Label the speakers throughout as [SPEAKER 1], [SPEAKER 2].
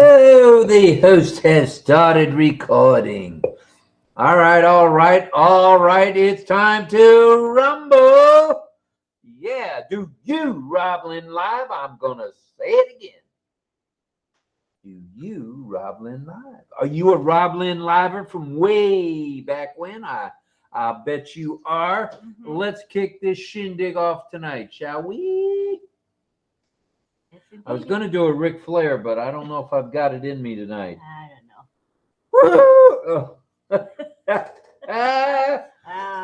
[SPEAKER 1] Oh, the host has started recording. All right, all right, all right. It's time to rumble. Yeah, do you, RobLynn Live? I'm gonna say it again. Do you, RobLynn Live? Are you a RobLynn Liver from way back when? I bet you are. Let's kick this shindig off tonight, shall we?
[SPEAKER 2] Yes,
[SPEAKER 1] I was
[SPEAKER 2] indeed.
[SPEAKER 1] going to do a Ric Flair, but I don't know if I've got it in me tonight.
[SPEAKER 2] I don't know.
[SPEAKER 1] Woo! Ah,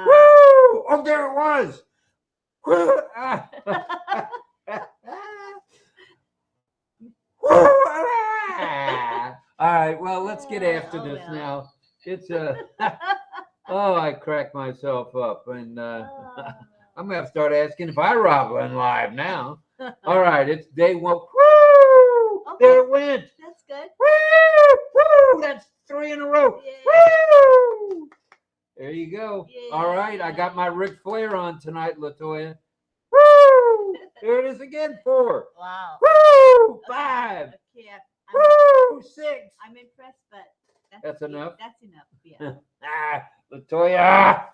[SPEAKER 1] woo! Oh, there it was. Woo! Ah. Woo! Ah. All right, well, let's get after this now. It's oh, I cracked myself up, and I'm gonna have to start asking if I RobLynn Live now. All right, it's day one. Woo!
[SPEAKER 2] Okay.
[SPEAKER 1] There it went.
[SPEAKER 2] That's good.
[SPEAKER 1] Woo! Woo! That's 3 in a row.
[SPEAKER 2] Yay.
[SPEAKER 1] Woo! There you go.
[SPEAKER 2] Yay.
[SPEAKER 1] All right, I got my Ric Flair on tonight, LaToya. Woo! There it is again. 4.
[SPEAKER 2] Wow.
[SPEAKER 1] Woo! 5.
[SPEAKER 2] Okay,
[SPEAKER 1] Woo! 6.
[SPEAKER 2] I'm impressed, but
[SPEAKER 1] That's enough?
[SPEAKER 2] That's enough. Yeah.
[SPEAKER 1] LaToya.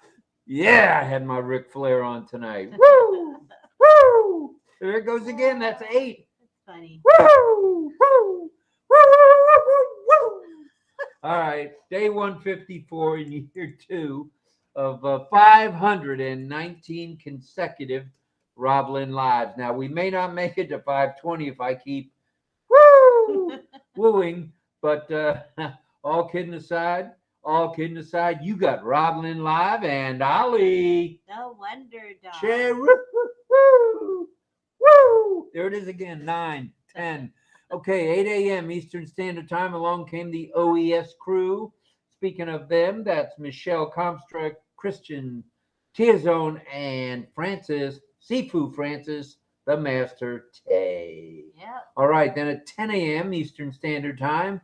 [SPEAKER 1] Yeah, I had my Ric Flair on tonight. Woo! Woo! There it goes again. That's 8.
[SPEAKER 2] That's funny.
[SPEAKER 1] Woo! Woo! Woo! All right, day 154 in year 2 of 519 consecutive RobLynn Lives. Now, we may not make it to 520 if I keep wooing, but all kidding aside, you got RobLynn Live and Ollie.
[SPEAKER 2] No wonder, dog.
[SPEAKER 1] Woo! There it is again, 9, 10. Okay, 8 a.m. Eastern Standard Time. Along came the OES crew. Speaking of them, that's Michelle Comstra, Christian Tiazone, and Sifu Francis, the Master Tay.
[SPEAKER 2] Yeah.
[SPEAKER 1] All right, then at 10 a.m. Eastern Standard Time,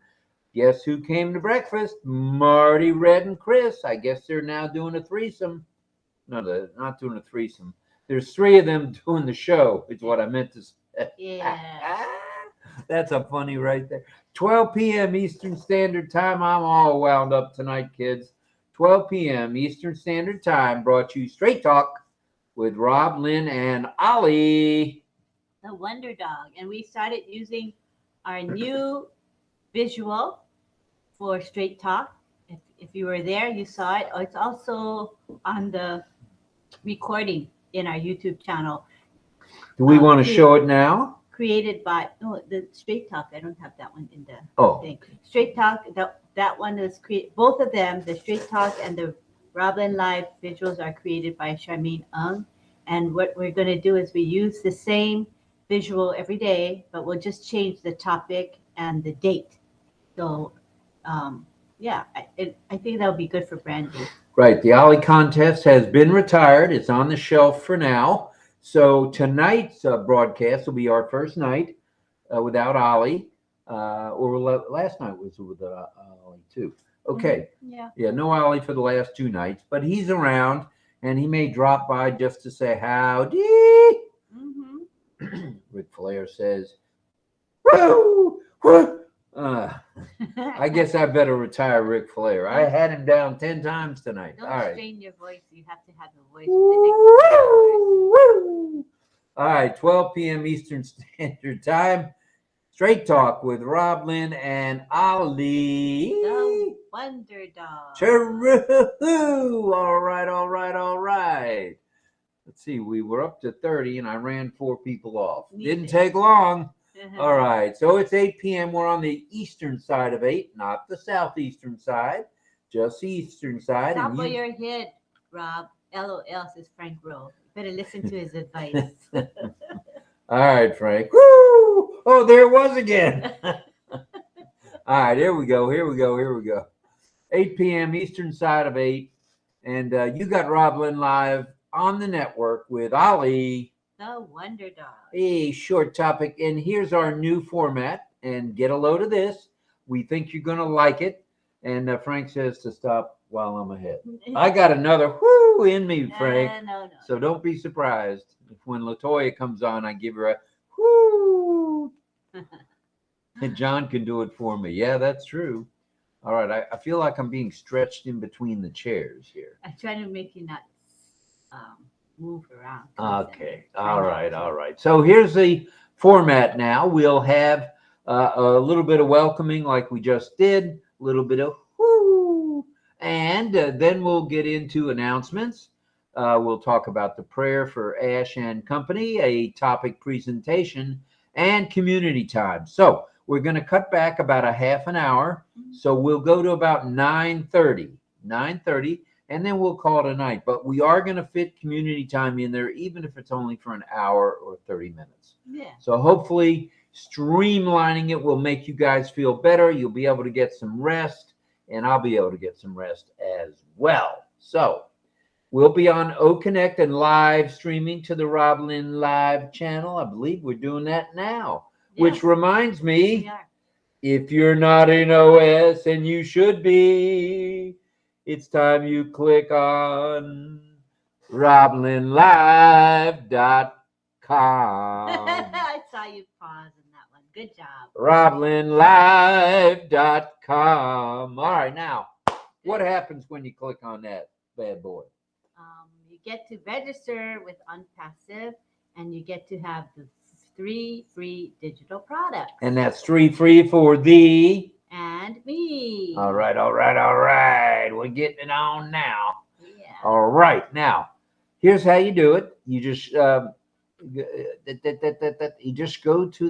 [SPEAKER 1] guess who came to breakfast? Marty, Red, and Chris. I guess they're now doing a threesome. No, they're not doing a threesome. There's 3 of them doing the show, is what I meant to say.
[SPEAKER 2] Yeah.
[SPEAKER 1] That's a funny right there. 12 p.m. Eastern Standard Time. I'm all wound up tonight, kids. 12 p.m. Eastern Standard Time brought you Straight Talk with Rob, Lynn, and Ollie.
[SPEAKER 2] The Wonder Dog. And we started using our new visual for Straight Talk. If you were there, you saw it. Oh, it's also on the recording in our YouTube channel.
[SPEAKER 1] Do we want to show it now?
[SPEAKER 2] Created by the Straight Talk. I don't have that one in the thing.
[SPEAKER 1] Okay.
[SPEAKER 2] Straight Talk. That one is created. Both of them, the Straight Talk and the RobLynnLive visuals, are created by Charmaine Ung. And what we're going to do is we use the same visual every day, but we'll just change the topic and the date. So, yeah, I think that'll be good for branding.
[SPEAKER 1] Right. The Ollie contest has been retired. It's on the shelf for now. So tonight's broadcast will be our first night without Ollie, or last night was with Ollie too. Okay.
[SPEAKER 2] Yeah.
[SPEAKER 1] Yeah, no Ollie for the last 2 nights, but he's around and he may drop by just to say howdy.
[SPEAKER 2] Mm-hmm.
[SPEAKER 1] Ric Flair says, woo, woo. I guess I better retire Ric Flair. I had him down 10 times tonight.
[SPEAKER 2] Don't
[SPEAKER 1] All right.
[SPEAKER 2] strain your voice. You have to have a voice for the next.
[SPEAKER 1] All right, 12 p.m. Eastern Standard Time. Straight Talk with Rob, Lynn, and Ollie.
[SPEAKER 2] The Wonder Dog.
[SPEAKER 1] Choo! All right. Let's see, we were up to 30 and I ran 4 people off. Didn't take long. All right, so it's 8 p.m. We're on the eastern side of 8, not the southeastern side, just the eastern side.
[SPEAKER 2] Top of your head, Rob. LOL, says Frank Rowe. Better listen to his advice.
[SPEAKER 1] All right, Frank. Woo! Oh, there it was again. All right, here we go. 8 p.m. eastern side of 8. And you got RobLynn Live on the network with Ollie.
[SPEAKER 2] The Wonder Dog.
[SPEAKER 1] A short topic. And here's our new format. And get a load of this. We think you're going to like it. And Frank says to stop while I'm ahead. I got another whoo in me, Frank.
[SPEAKER 2] No.
[SPEAKER 1] So don't be surprised if when LaToya comes on, I give her a whoo. John can do it for me. Yeah, that's true. All right. I feel like I'm being stretched in between the chairs here.
[SPEAKER 2] I try to make you not um, move around.
[SPEAKER 1] Okay.
[SPEAKER 2] Try
[SPEAKER 1] All
[SPEAKER 2] not
[SPEAKER 1] right.
[SPEAKER 2] to.
[SPEAKER 1] All right. So here's the format now. We'll have a little bit of welcoming like we just did, a little bit of whoo, and then we'll get into announcements. We'll talk about the prayer for Ash and Company, a topic presentation, and community time. So we're going to cut back about a half an hour. So we'll go to about 9:30. 9:30, and then we'll call it a night. But we are going to fit community time in there, even if it's only for an hour or 30 minutes.
[SPEAKER 2] Yeah.
[SPEAKER 1] So hopefully, streamlining it will make you guys feel better. You'll be able to get some rest, and I'll be able to get some rest as well. So we'll be on OConnect and live streaming to the RobLynnLive channel. I believe we're doing that now, which
[SPEAKER 2] Yes,
[SPEAKER 1] reminds me,
[SPEAKER 2] we are.
[SPEAKER 1] if you're not in OS, and you should be, it's time you click on RobLynnLive.com.
[SPEAKER 2] I saw you pause on that one. Good job.
[SPEAKER 1] RobLynnLive.com. All right, now, what happens when you click on that bad boy?
[SPEAKER 2] You get to register with ONPASSIVE, and you get to have the 3 free digital products.
[SPEAKER 1] And that's 3 free for the.
[SPEAKER 2] And me.
[SPEAKER 1] All right, all right, all right. We're getting it on now.
[SPEAKER 2] Yeah.
[SPEAKER 1] All right, now, here's how you do it. You just go to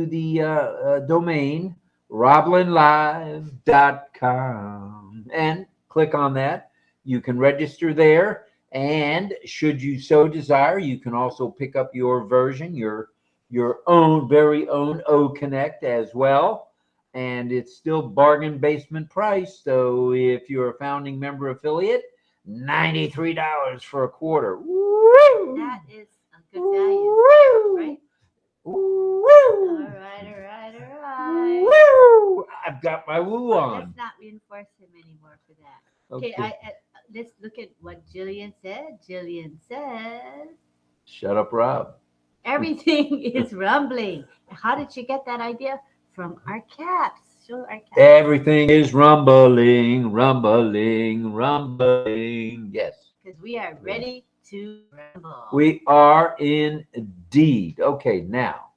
[SPEAKER 1] the domain RobLynnLive.com and click on that. You can register there, and should you so desire, you can also pick up your version, your own very own OConnect as well. And it's still bargain basement price. So if you're a founding member affiliate, $93 for a quarter. Woo!
[SPEAKER 2] That is a good value,
[SPEAKER 1] Woo!
[SPEAKER 2] right?
[SPEAKER 1] Woo!
[SPEAKER 2] All right.
[SPEAKER 1] Woo! I've got my woo on.
[SPEAKER 2] Let's not reinforce him anymore for that. Okay,
[SPEAKER 1] Okay.
[SPEAKER 2] let's look at what Jillian said. Jillian says,
[SPEAKER 1] Shut up, Rob.
[SPEAKER 2] everything is rumbling. How did you get that idea? From our caps. Show our caps.
[SPEAKER 1] Everything is rumbling, rumbling, rumbling. Yes.
[SPEAKER 2] Because we are ready to rumble.
[SPEAKER 1] We are indeed. Okay, now,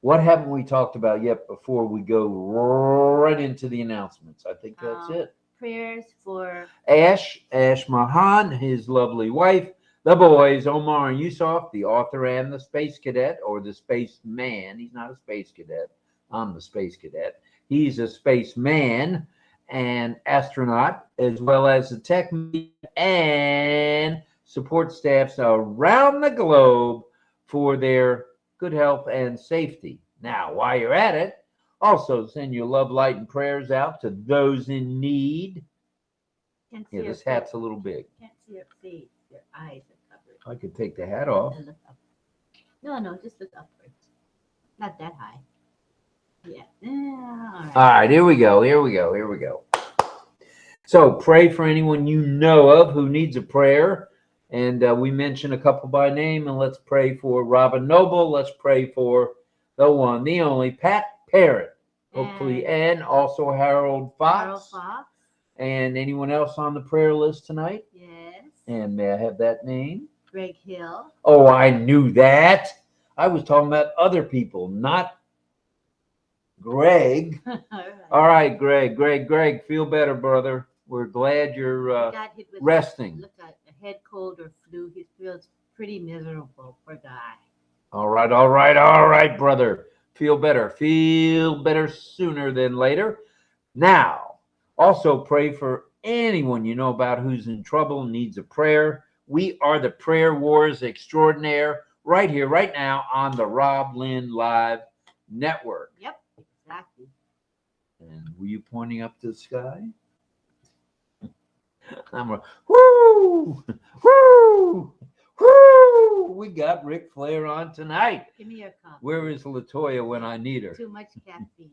[SPEAKER 1] what haven't we talked about yet before we go right into the announcements? I think that's it.
[SPEAKER 2] Prayers for
[SPEAKER 1] Ash Mahan, his lovely wife, the boys, Omar and Yusuf, the author and the space cadet, or the space man. He's not a space cadet. I'm the space cadet. He's a spaceman and astronaut, as well as the tech and support staffs around the globe for their good health and safety. Now, while you're at it, also send your love, light, and prayers out to those in need.
[SPEAKER 2] Can't see
[SPEAKER 1] Yeah,
[SPEAKER 2] your
[SPEAKER 1] this hat's a little big.
[SPEAKER 2] Can't see your face. Your eyes are covered.
[SPEAKER 1] I could take the hat off.
[SPEAKER 2] Look up. No, just look upwards. Not that high. Yeah.
[SPEAKER 1] All right, here we go. So pray for anyone you know of who needs a prayer. And we mentioned a couple by name, and let's pray for Robin Noble. Let's pray for the one, the only Pat Parrott, hopefully, and also Harold Fox. And anyone else on the prayer list tonight?
[SPEAKER 2] Yes.
[SPEAKER 1] And may I have that name?
[SPEAKER 2] Greg Hill.
[SPEAKER 1] Oh, I knew that. I was talking about other people, not Greg. All right, Greg, feel better, brother. We're glad you're
[SPEAKER 2] got hit with
[SPEAKER 1] resting.
[SPEAKER 2] Look at a head cold or flu. He feels pretty miserable. Poor guy.
[SPEAKER 1] All right, brother. Feel better sooner than later. Now, also pray for anyone you know about who's in trouble and needs a prayer. We are the Prayer Wars Extraordinaire right here, right now on the RobLynnLive Network.
[SPEAKER 2] Yep, exactly.
[SPEAKER 1] And were you pointing up to the sky? I'm a woo, woo, woo. We got Ric Flair on tonight.
[SPEAKER 2] Give me your cup.
[SPEAKER 1] Where is Latoya when I need her?
[SPEAKER 2] Too much caffeine.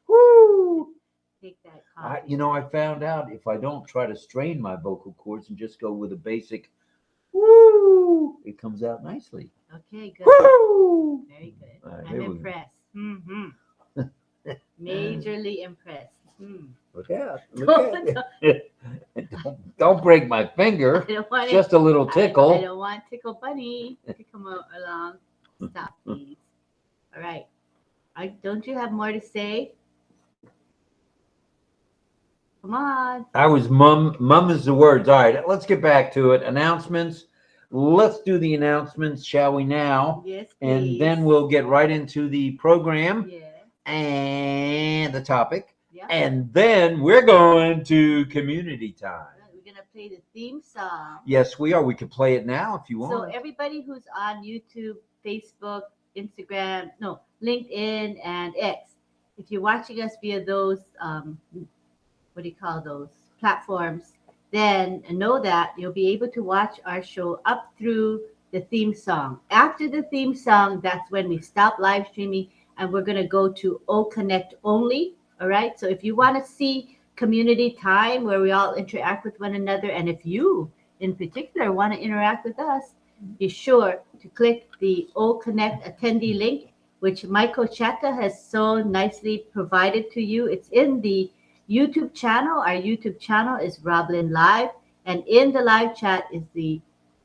[SPEAKER 1] Woo.
[SPEAKER 2] Take that coffee.
[SPEAKER 1] I found out if I don't try to strain my vocal cords and just go with a basic woo, it comes out nicely.
[SPEAKER 2] Okay, good.
[SPEAKER 1] Woo.
[SPEAKER 2] Very good.
[SPEAKER 1] Right,
[SPEAKER 2] I'm impressed. Mm-hmm. really impressed.
[SPEAKER 1] Look out. Look out. Don't break my finger.
[SPEAKER 2] I don't want
[SPEAKER 1] It's just a little
[SPEAKER 2] I
[SPEAKER 1] tickle.
[SPEAKER 2] don't want Tickle Bunny to come along. Stop, please. All right. Don't you have more to say? Come on.
[SPEAKER 1] I was mum is the words. All right, let's get back to it. Announcements. Let's do the announcements, shall we now?
[SPEAKER 2] Yes, please.
[SPEAKER 1] And then we'll get right into the program
[SPEAKER 2] Yeah.
[SPEAKER 1] and the topic.
[SPEAKER 2] Yeah.
[SPEAKER 1] And then we're going to community time.
[SPEAKER 2] We're going to play the theme song.
[SPEAKER 1] Yes, we are. We can play it now if you want.
[SPEAKER 2] So everybody who's on YouTube, Facebook, Instagram, no, LinkedIn, and X, if you're watching us via those, what do you call those platforms, then know that you'll be able to watch our show up through the theme song. After the theme song, that's when we stop live streaming and we're going to go to OConnect only. All right. So if you want to see community time where we all interact with one another, and if you in particular want to interact with us, be sure to click the OConnect attendee link, which Michael Chaka has so nicely provided to you. It's in the YouTube channel. Our YouTube channel is RobLynnLive, and in the live chat is the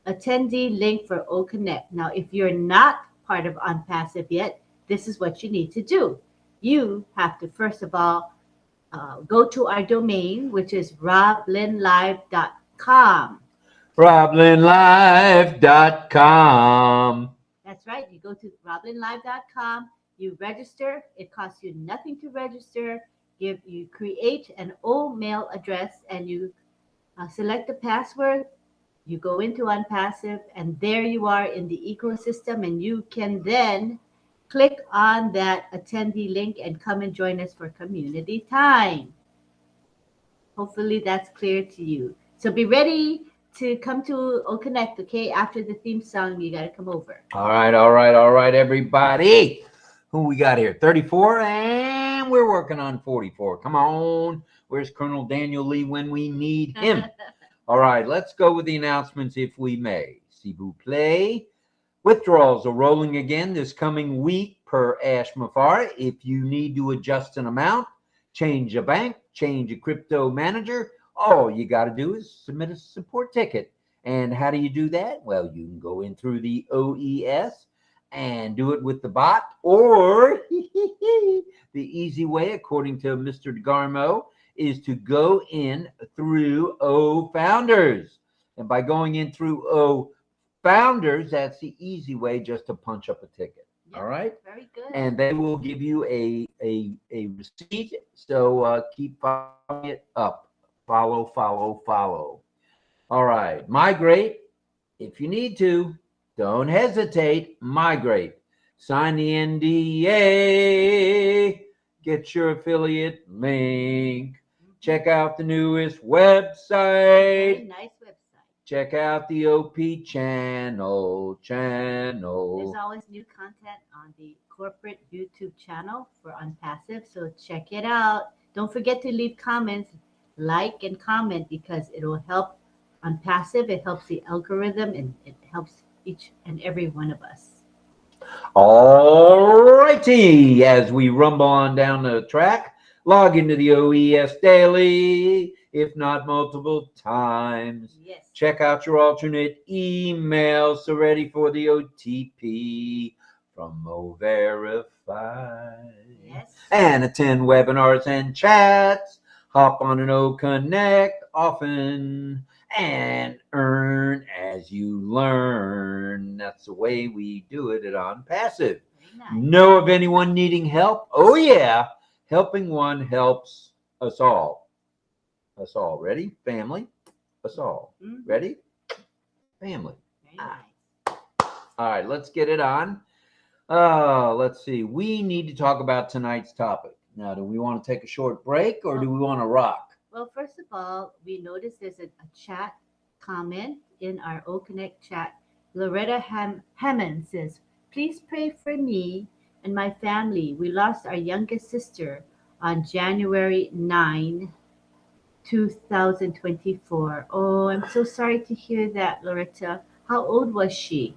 [SPEAKER 2] attendee link for OConnect. Now, if you're not part of ONPASSIVE yet, this is what you need to do. You have to, first of all, go to our domain, which is RobLynnLive.com.
[SPEAKER 1] RobLynnLive.com.
[SPEAKER 2] That's right. You go to RobLynnLive.com. You register. It costs you nothing to register. You create an old mail address and you select the password. You go into ONPASSIVE, and there you are in the ecosystem, and you can then click on that attendee link and come and join us for community time. Hopefully that's clear to you. So be ready to come to OConnect, okay? After the theme song, you got to come over.
[SPEAKER 1] All right, everybody. Who we got here? 34, and we're working on 44. Come on. Where's Colonel Daniel Lee when we need him? All right, let's go with the announcements if we may. S'il vous plaît. Withdrawals are rolling again this coming week per Ash Mafar. If you need to adjust an amount, change a bank, change a crypto manager, all you got to do is submit a support ticket. And how do you do that? Well, you can go in through the OES and do it with the bot, or the easy way, according to Mr. DeGarmo, is to go in through O Founders. And by going in through O Founders, that's the easy way just to punch up a ticket.
[SPEAKER 2] Yep,
[SPEAKER 1] all right.
[SPEAKER 2] Very good.
[SPEAKER 1] And they will give you a receipt. So keep following it up. Follow. All right. Migrate. If you need to, don't hesitate. Migrate. Sign the NDA. Get your affiliate link. Check out the newest website.
[SPEAKER 2] Very nice website.
[SPEAKER 1] Check out the OP channel.
[SPEAKER 2] There's always new content on the corporate YouTube channel for ONPASSIVE, so check it out. Don't forget to leave comments, like and comment, because it will help ONPASSIVE. It helps the algorithm, and it helps each and every one of us.
[SPEAKER 1] All righty. As we rumble on down the track, log into the OES daily, if not multiple times.
[SPEAKER 2] Yes.
[SPEAKER 1] Check out your alternate emails. So ready for the OTP from OVerify.
[SPEAKER 2] Yes.
[SPEAKER 1] And attend webinars and chats. Hop on an OConnect often and earn as you learn. That's the way we do it at ONPASSIVE.
[SPEAKER 2] Nice.
[SPEAKER 1] Know of anyone needing help? Oh, yeah. Helping one helps us all. Us all. Ready? Family. Us all.
[SPEAKER 2] Mm-hmm.
[SPEAKER 1] Ready? Family.
[SPEAKER 2] Very nice.
[SPEAKER 1] All right, let's get it on. Let's see. We need to talk about tonight's topic. Now, do we want to take a short break or do we want to rock?
[SPEAKER 2] Well, first of all, we noticed there's a chat comment in our OConnect chat. Loretta Hammond says, please pray for me and my family. We lost our youngest sister on January 9, 2024. Oh, I'm so sorry to hear that, Loretta. How old was she?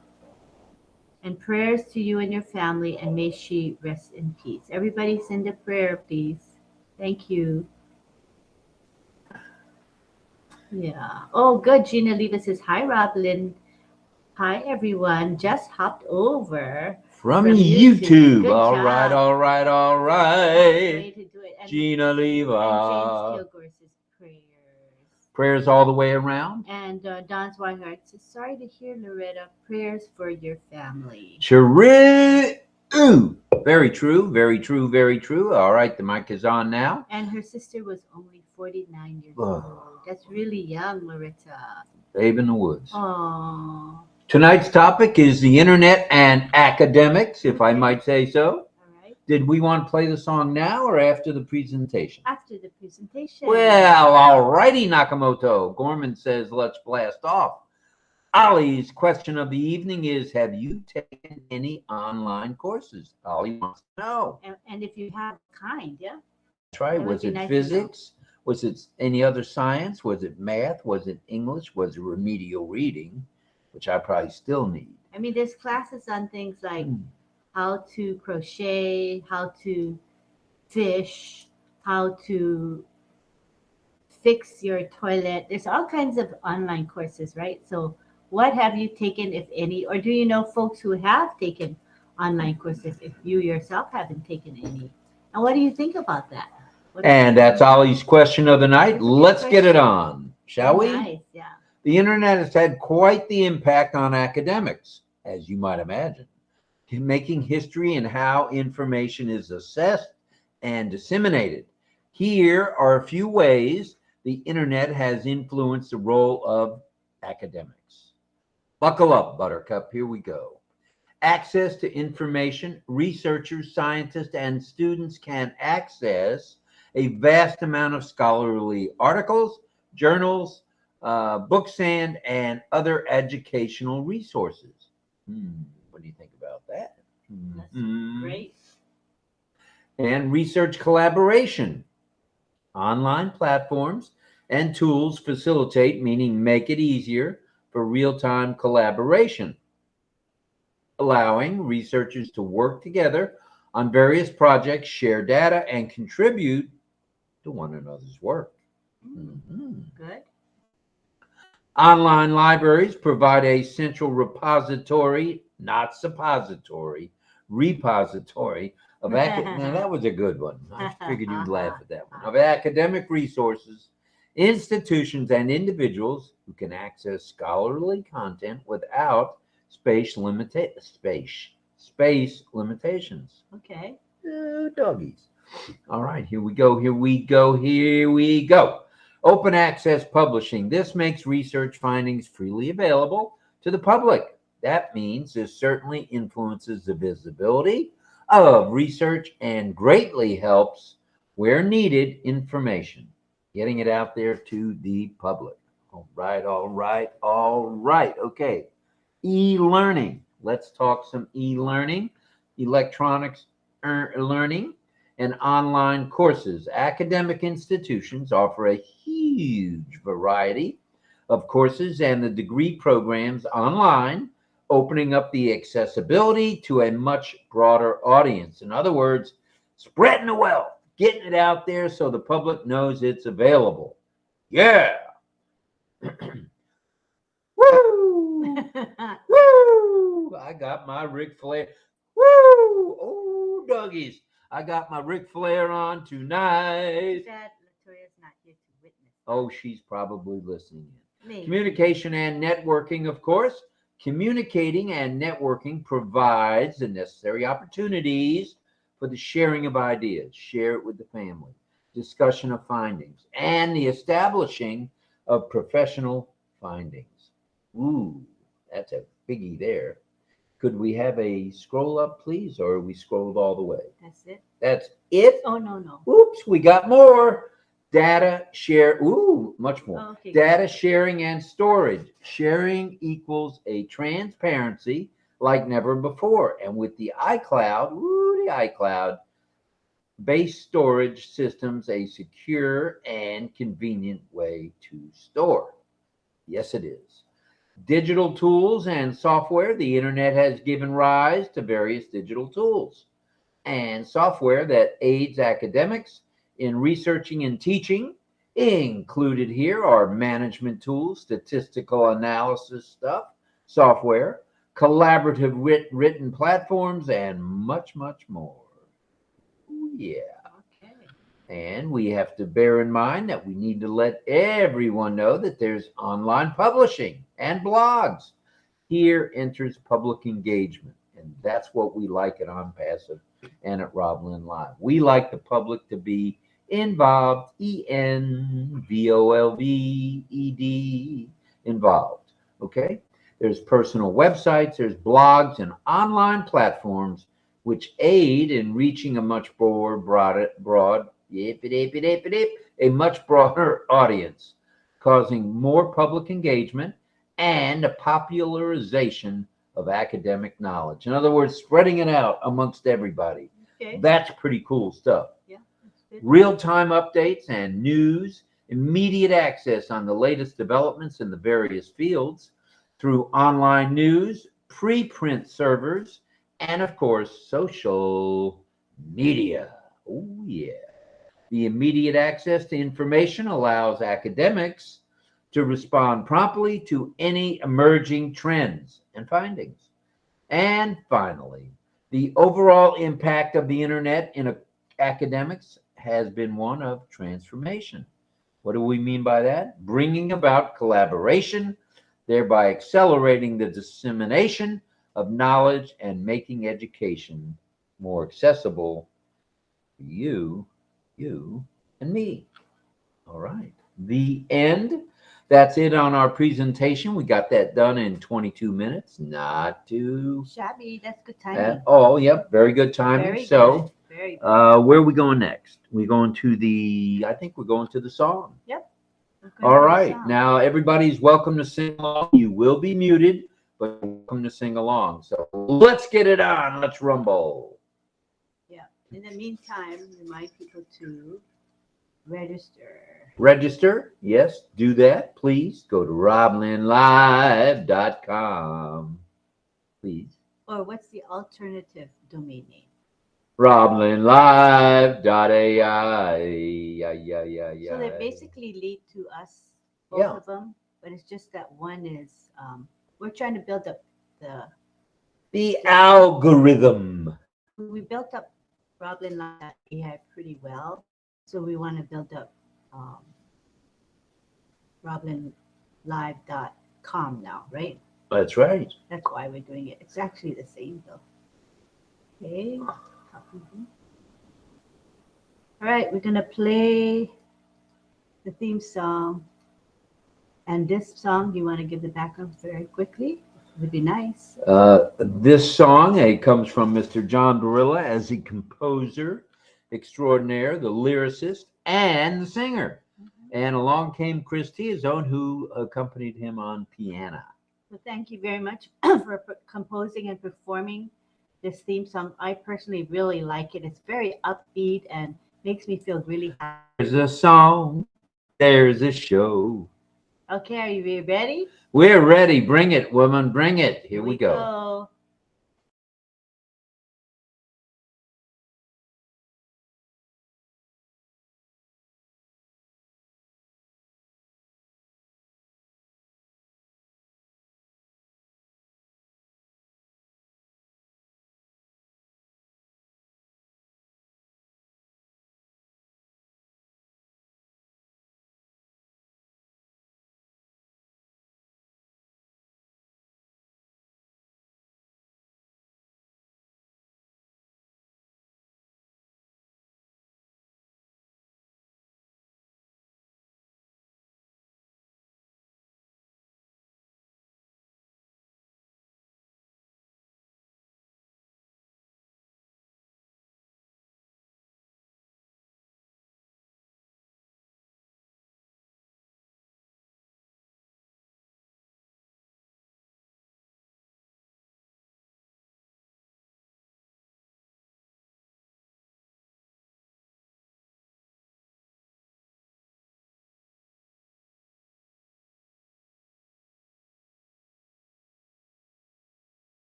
[SPEAKER 2] And prayers to you and your family, and may she rest in peace. Everybody send a prayer, please. Thank you. Yeah. Oh, good. Gina Leva says, hi, RobLynn. Hi, everyone. Just hopped over
[SPEAKER 1] From
[SPEAKER 2] from YouTube.
[SPEAKER 1] YouTube.
[SPEAKER 2] Good
[SPEAKER 1] All right,
[SPEAKER 2] job.
[SPEAKER 1] all right, all
[SPEAKER 2] Way
[SPEAKER 1] right.
[SPEAKER 2] to do it.
[SPEAKER 1] Gina
[SPEAKER 2] And James
[SPEAKER 1] Leva.
[SPEAKER 2] Kilgore says, prayers.
[SPEAKER 1] Prayers all the way around.
[SPEAKER 2] And Don Swihart says, sorry to hear, Loretta. Prayers for your family.
[SPEAKER 1] Cherie. Ooh. Very true, very true, very true. All right, the mic is on now.
[SPEAKER 2] And her sister was only 49 years
[SPEAKER 1] Oh.
[SPEAKER 2] old. That's really young, Loretta.
[SPEAKER 1] Babe in the woods.
[SPEAKER 2] Oh.
[SPEAKER 1] Tonight's topic is the internet and academics, if I might say so.
[SPEAKER 2] All right.
[SPEAKER 1] Did we want to play the song now or after the presentation?
[SPEAKER 2] After the presentation.
[SPEAKER 1] Well, all righty, Nakamoto. Gorman says, let's blast off. Ollie's question of the evening is, have you taken any online courses? Ollie wants to know.
[SPEAKER 2] And if you have, kind, yeah?
[SPEAKER 1] That's right.
[SPEAKER 2] That would
[SPEAKER 1] Was
[SPEAKER 2] be
[SPEAKER 1] it
[SPEAKER 2] nice to know.
[SPEAKER 1] physics? Was it any other science? Was it math? Was it English? Was it remedial reading, which I probably still need?
[SPEAKER 2] I mean, there's classes on things like how to crochet, how to fish, how to fix your toilet. There's all kinds of online courses, right? So, what have you taken, if any, or do you know folks who have taken online courses if you yourself haven't taken any? And what do you think about that?
[SPEAKER 1] And that's Ollie's question of the night. Let's get it on, shall we?
[SPEAKER 2] Nice, yeah.
[SPEAKER 1] The internet has had quite the impact on academics, as you might imagine, making history and how information is assessed and disseminated. Here are a few ways the internet has influenced the role of academics. Buckle up, Buttercup. Here we go. Access to information. Researchers, scientists, and students can access a vast amount of scholarly articles, journals, books, and other educational resources. What do you think about that?
[SPEAKER 2] That's great.
[SPEAKER 1] And research collaboration. Online platforms and tools facilitate, meaning make it easier for real-time collaboration, allowing researchers to work together on various projects, share data, and contribute to one another's work.
[SPEAKER 2] Good.
[SPEAKER 1] Online libraries provide a central repository, not suppository, repository of now that was a good one. I figured you'd laugh at that one. Of academic resources, institutions, and individuals who can access scholarly content without space limitations.
[SPEAKER 2] Okay.
[SPEAKER 1] Doggies. All right, here we go. Here we go. Here we go. Open access publishing. This makes research findings freely available to the public. That means this certainly influences the visibility of research and greatly helps, where needed, information, getting it out there to the public. All right, all right, all right. Okay. E-learning. Let's talk some e-learning, electronics learning, and online courses. Academic institutions offer a huge variety of courses and the degree programs online, opening up the accessibility to a much broader audience. In other words, spreading the wealth, getting it out there so the public knows it's available. Yeah. Woo! Woo! I got my Ric Flair. Woo! Oh, doggies. I got my Ric Flair on tonight.
[SPEAKER 2] That Latoya's not here to witness.
[SPEAKER 1] Oh, she's probably listening in.
[SPEAKER 2] Maybe.
[SPEAKER 1] Communication and networking, of course. Communicating and networking provides the necessary opportunities for the sharing of ideas, share it with the family, discussion of findings, and the establishing of professional findings. Ooh, that's a biggie there. Could we have a scroll up, please, or are we scrolled all the way?
[SPEAKER 2] That's it.
[SPEAKER 1] That's it?
[SPEAKER 2] Oh, no.
[SPEAKER 1] Oops, we got more. Data share. Ooh, much more.
[SPEAKER 2] Okay,
[SPEAKER 1] Data sharing and storage. Sharing equals a transparency like never before. And with the iCloud based storage systems, a secure and convenient way to store. Yes, it is. Digital tools and software. The internet has given rise to various digital tools and software that aids academics in researching and teaching. Included here are management tools, statistical analysis stuff, software, collaborative written platforms, and much, much more. Ooh, yeah.
[SPEAKER 2] Okay.
[SPEAKER 1] And we have to bear in mind that we need to let everyone know that there's online publishing and blogs. Here enters public engagement. And that's what we like at OnPassive and at RobLynnLive. We like the public to be involved, ENVOLVED, involved. Okay? There's personal websites, there's blogs, and online platforms which aid in reaching a much more a much broader audience, causing more public engagement and a popularization of academic knowledge. In other words, spreading it out amongst everybody.
[SPEAKER 2] Okay.
[SPEAKER 1] That's pretty cool stuff.
[SPEAKER 2] Yeah, that's good.
[SPEAKER 1] Real-time updates and news, immediate access on the latest developments in the various fields through online news, preprint servers, and of course, social media. Oh, yeah. The immediate access to information allows academics to respond promptly to any emerging trends and findings. And finally, the overall impact of the internet in academics has been one of transformation. What do we mean by that? Bringing about collaboration, thereby accelerating the dissemination of knowledge and making education more accessible for you, and me. All right. The end. That's it on our presentation. We got that done in 22 minutes. Not too
[SPEAKER 2] Shabby. That's good timing.
[SPEAKER 1] oh, yep, very good timing.
[SPEAKER 2] Very
[SPEAKER 1] So,
[SPEAKER 2] good. Very good.
[SPEAKER 1] where are we going next? We're going to I think we're going to the song.
[SPEAKER 2] Yep. We're going
[SPEAKER 1] All
[SPEAKER 2] to the
[SPEAKER 1] right.
[SPEAKER 2] song.
[SPEAKER 1] Now, everybody's welcome to sing along. You will be muted, but you're welcome to sing along. So, let's get it on. Let's rumble.
[SPEAKER 2] Yeah. In the meantime, remind people to register.
[SPEAKER 1] Register. Yes, do that. Please go to RobLynnLive.com. Please.
[SPEAKER 2] Or what's the alternative domain name?
[SPEAKER 1] RobLynnLive.ai. Yeah, yeah, yeah, yeah.
[SPEAKER 2] So they basically lead to us, both
[SPEAKER 1] Yeah.
[SPEAKER 2] of them, but it's just that one is, we're trying to build up
[SPEAKER 1] The algorithm.
[SPEAKER 2] we built up RobLynnLive pretty well. So we want to build up RobLynnLive.com now, right?
[SPEAKER 1] That's right.
[SPEAKER 2] That's why we're doing it. It's actually the same though. Okay. All right, we're gonna play the theme song. And this song, do you want to give the background very quickly? It would be nice.
[SPEAKER 1] This song comes from Mr. John Barilla as the composer extraordinaire, the lyricist, and the singer. And along came Chris Tiazone, who accompanied him on piano.
[SPEAKER 2] Well, thank you very much for composing and performing this theme song. I personally really like it. It's very upbeat and makes me feel really happy.
[SPEAKER 1] There's a song, there's a show.
[SPEAKER 2] Okay, are you ready?
[SPEAKER 1] We're ready. Bring it, woman. Bring it. Here we go.
[SPEAKER 2] go.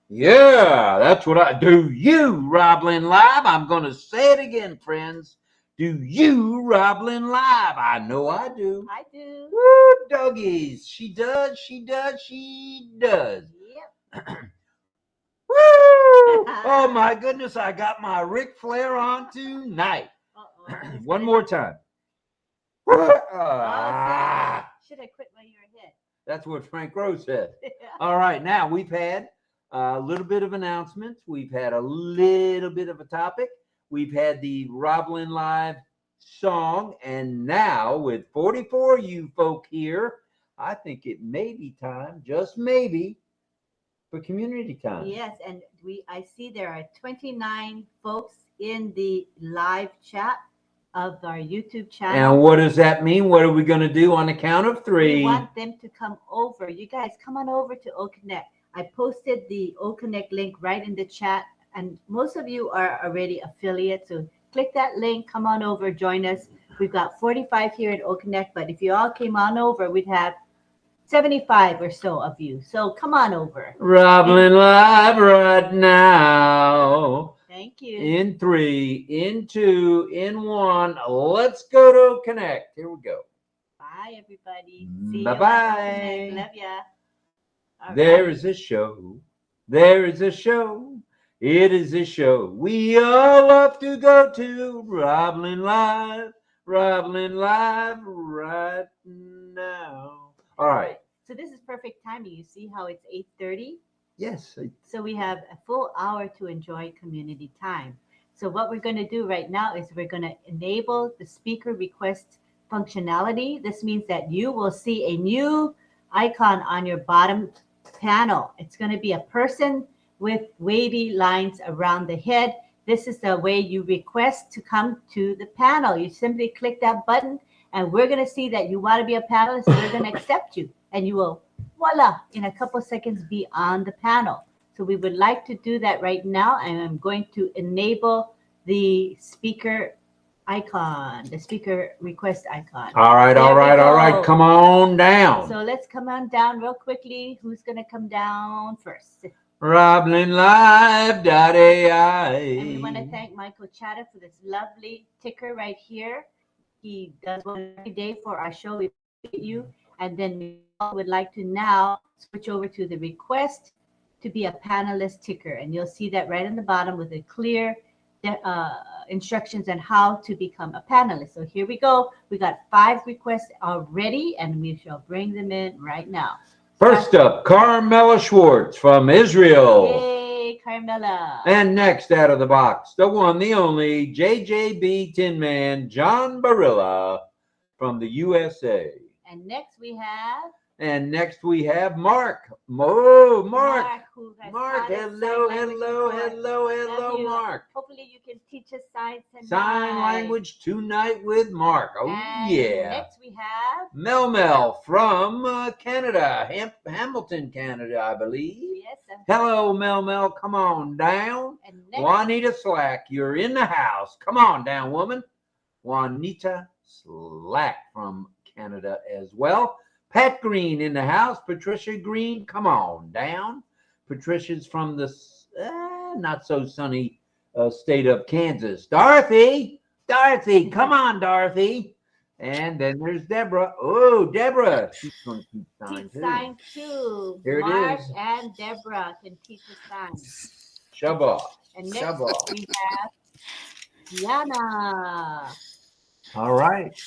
[SPEAKER 1] Yeah, that's what I do. You, RobLynnLive. I'm going to say it again, friends. Do you, RobLynnLive? I know I do.
[SPEAKER 2] I do.
[SPEAKER 1] Woo, doggies. She does, she does, she does.
[SPEAKER 2] Yep.
[SPEAKER 1] Woo! Oh, my goodness. I got my Ric Flair on tonight. One more time. Ah.
[SPEAKER 2] Should I quit while you're ahead?
[SPEAKER 1] That's what Frank Rose said. All right, now we've had a little bit of announcements. We've had a little bit of a topic. We've had the RobLynnLive song. And now, with 44 you folk here, I think it may be time, just maybe, for community time.
[SPEAKER 2] Yes, and I see there are 29 folks in the live chat of our YouTube channel.
[SPEAKER 1] And what does that mean? What are we going to do on the count of three?
[SPEAKER 2] We want them to come over. You guys, come on over to OConnect. I posted the OConnect link right in the chat, and most of you are already affiliates. So click that link, come on over, join us. We've got 45 here at OConnect, but if you all came on over, we'd have 75 or so of you. So come on over.
[SPEAKER 1] RobLynnLive right now.
[SPEAKER 2] Thank you.
[SPEAKER 1] In 3, in 2, in 1. Let's go to Connect. Here we go.
[SPEAKER 2] Bye, everybody. See
[SPEAKER 1] Bye-bye.
[SPEAKER 2] You. Love ya. All
[SPEAKER 1] there
[SPEAKER 2] right.
[SPEAKER 1] is a show. There is a show. It is a show we all love to go to. RobLynnLive. RobLynnLive right now. All right.
[SPEAKER 2] So this is perfect timing. You see how it's 8:30?
[SPEAKER 1] Yes.
[SPEAKER 2] So we have a full hour to enjoy community time. So what we're going to do right now is we're going to enable the speaker request functionality. This means that you will see a new icon on your bottom panel. It's going to be a person with wavy lines around the head. This is the way you request to come to the panel. You simply click that button, and we're going to see that you want to be a panelist, so we're going to accept you, and you will, voila, in a couple seconds be on the panel. So we would like to do that right now, and I'm going to enable the speaker icon, the speaker request icon.
[SPEAKER 1] All right, all right. Come on down.
[SPEAKER 2] So let's come on down real quickly. Who's going to come down first?
[SPEAKER 1] RobLynnLive.ai.
[SPEAKER 2] And we want to thank Michael Chatta for this lovely ticker right here. He does one every day for our show. We appreciate you. And then we would like to now switch over to the request to be a panelist ticker. And you'll see that right in the bottom with a clear instructions on how to become a panelist. So here we go. We got 5 requests already, and we shall bring them in right now.
[SPEAKER 1] First up, Carmela Schwartz from Israel.
[SPEAKER 2] Yay, Carmela.
[SPEAKER 1] And next out of the box, the one, the only, JJB Tin Man, John Barilla from the USA.
[SPEAKER 2] And next we have
[SPEAKER 1] Mark. Oh, Mark.
[SPEAKER 2] Mark,
[SPEAKER 1] hello, Mark.
[SPEAKER 2] Hopefully you can teach us sign
[SPEAKER 1] language tonight with Mark. Oh,
[SPEAKER 2] and
[SPEAKER 1] yeah.
[SPEAKER 2] Next we have
[SPEAKER 1] Mel from Canada, Hamilton, Canada, I believe.
[SPEAKER 2] Yes.
[SPEAKER 1] Hello, Mel. Come on down.
[SPEAKER 2] And next,
[SPEAKER 1] Juanita Slack, you're in the house. Come on down, woman. Juanita Slack from Canada as well. Pat Green in the house. Patricia Green, come on down. Patricia's from the not so sunny state of Kansas. Dorothy, come on, Dorothy. And then there's Deborah. Oh, Deborah. She's going to teach sign too. Here
[SPEAKER 2] Mark
[SPEAKER 1] it is.
[SPEAKER 2] and Deborah can teach us signs.
[SPEAKER 1] Shove off.
[SPEAKER 2] And next we have Diana.
[SPEAKER 1] All right.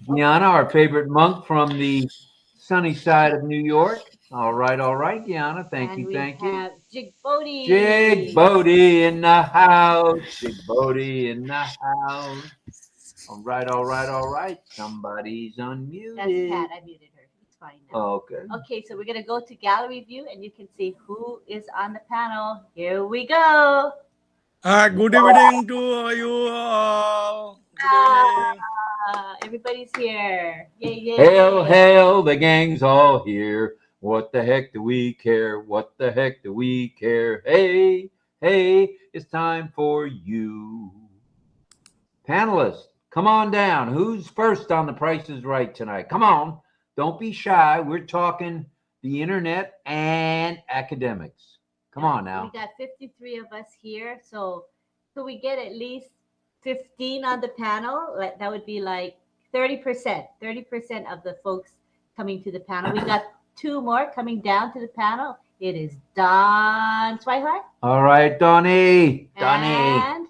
[SPEAKER 1] Diana, our favorite monk from the sunny side of New York. All right, Diana. Thank you.
[SPEAKER 2] We have Jig Bodie.
[SPEAKER 1] Jig Bodie in the house. Jig Bodie in the house. All right. Somebody's unmuted.
[SPEAKER 2] That's Pat. I muted her. It's fine now.
[SPEAKER 1] Oh, okay.
[SPEAKER 2] Okay, so we're going to go to gallery view, and you can see who is on the panel. Here we go.
[SPEAKER 3] Good evening to you all. Good evening.
[SPEAKER 2] Everybody's here. Yay.
[SPEAKER 1] Hail, the gang's all here. What the heck do we care? Hey, it's time for you. Panelists, come on down. Who's first on The Price is Right tonight? Come on. Don't be shy. We're talking the internet, and academics. Come on now.
[SPEAKER 2] We got 53 of us here, so we get at least 15 on the panel. That would be like 30%. 30% of the folks coming to the panel. We got two more coming down to the panel. It is Don Swihart.
[SPEAKER 1] All right, Donnie.
[SPEAKER 2] And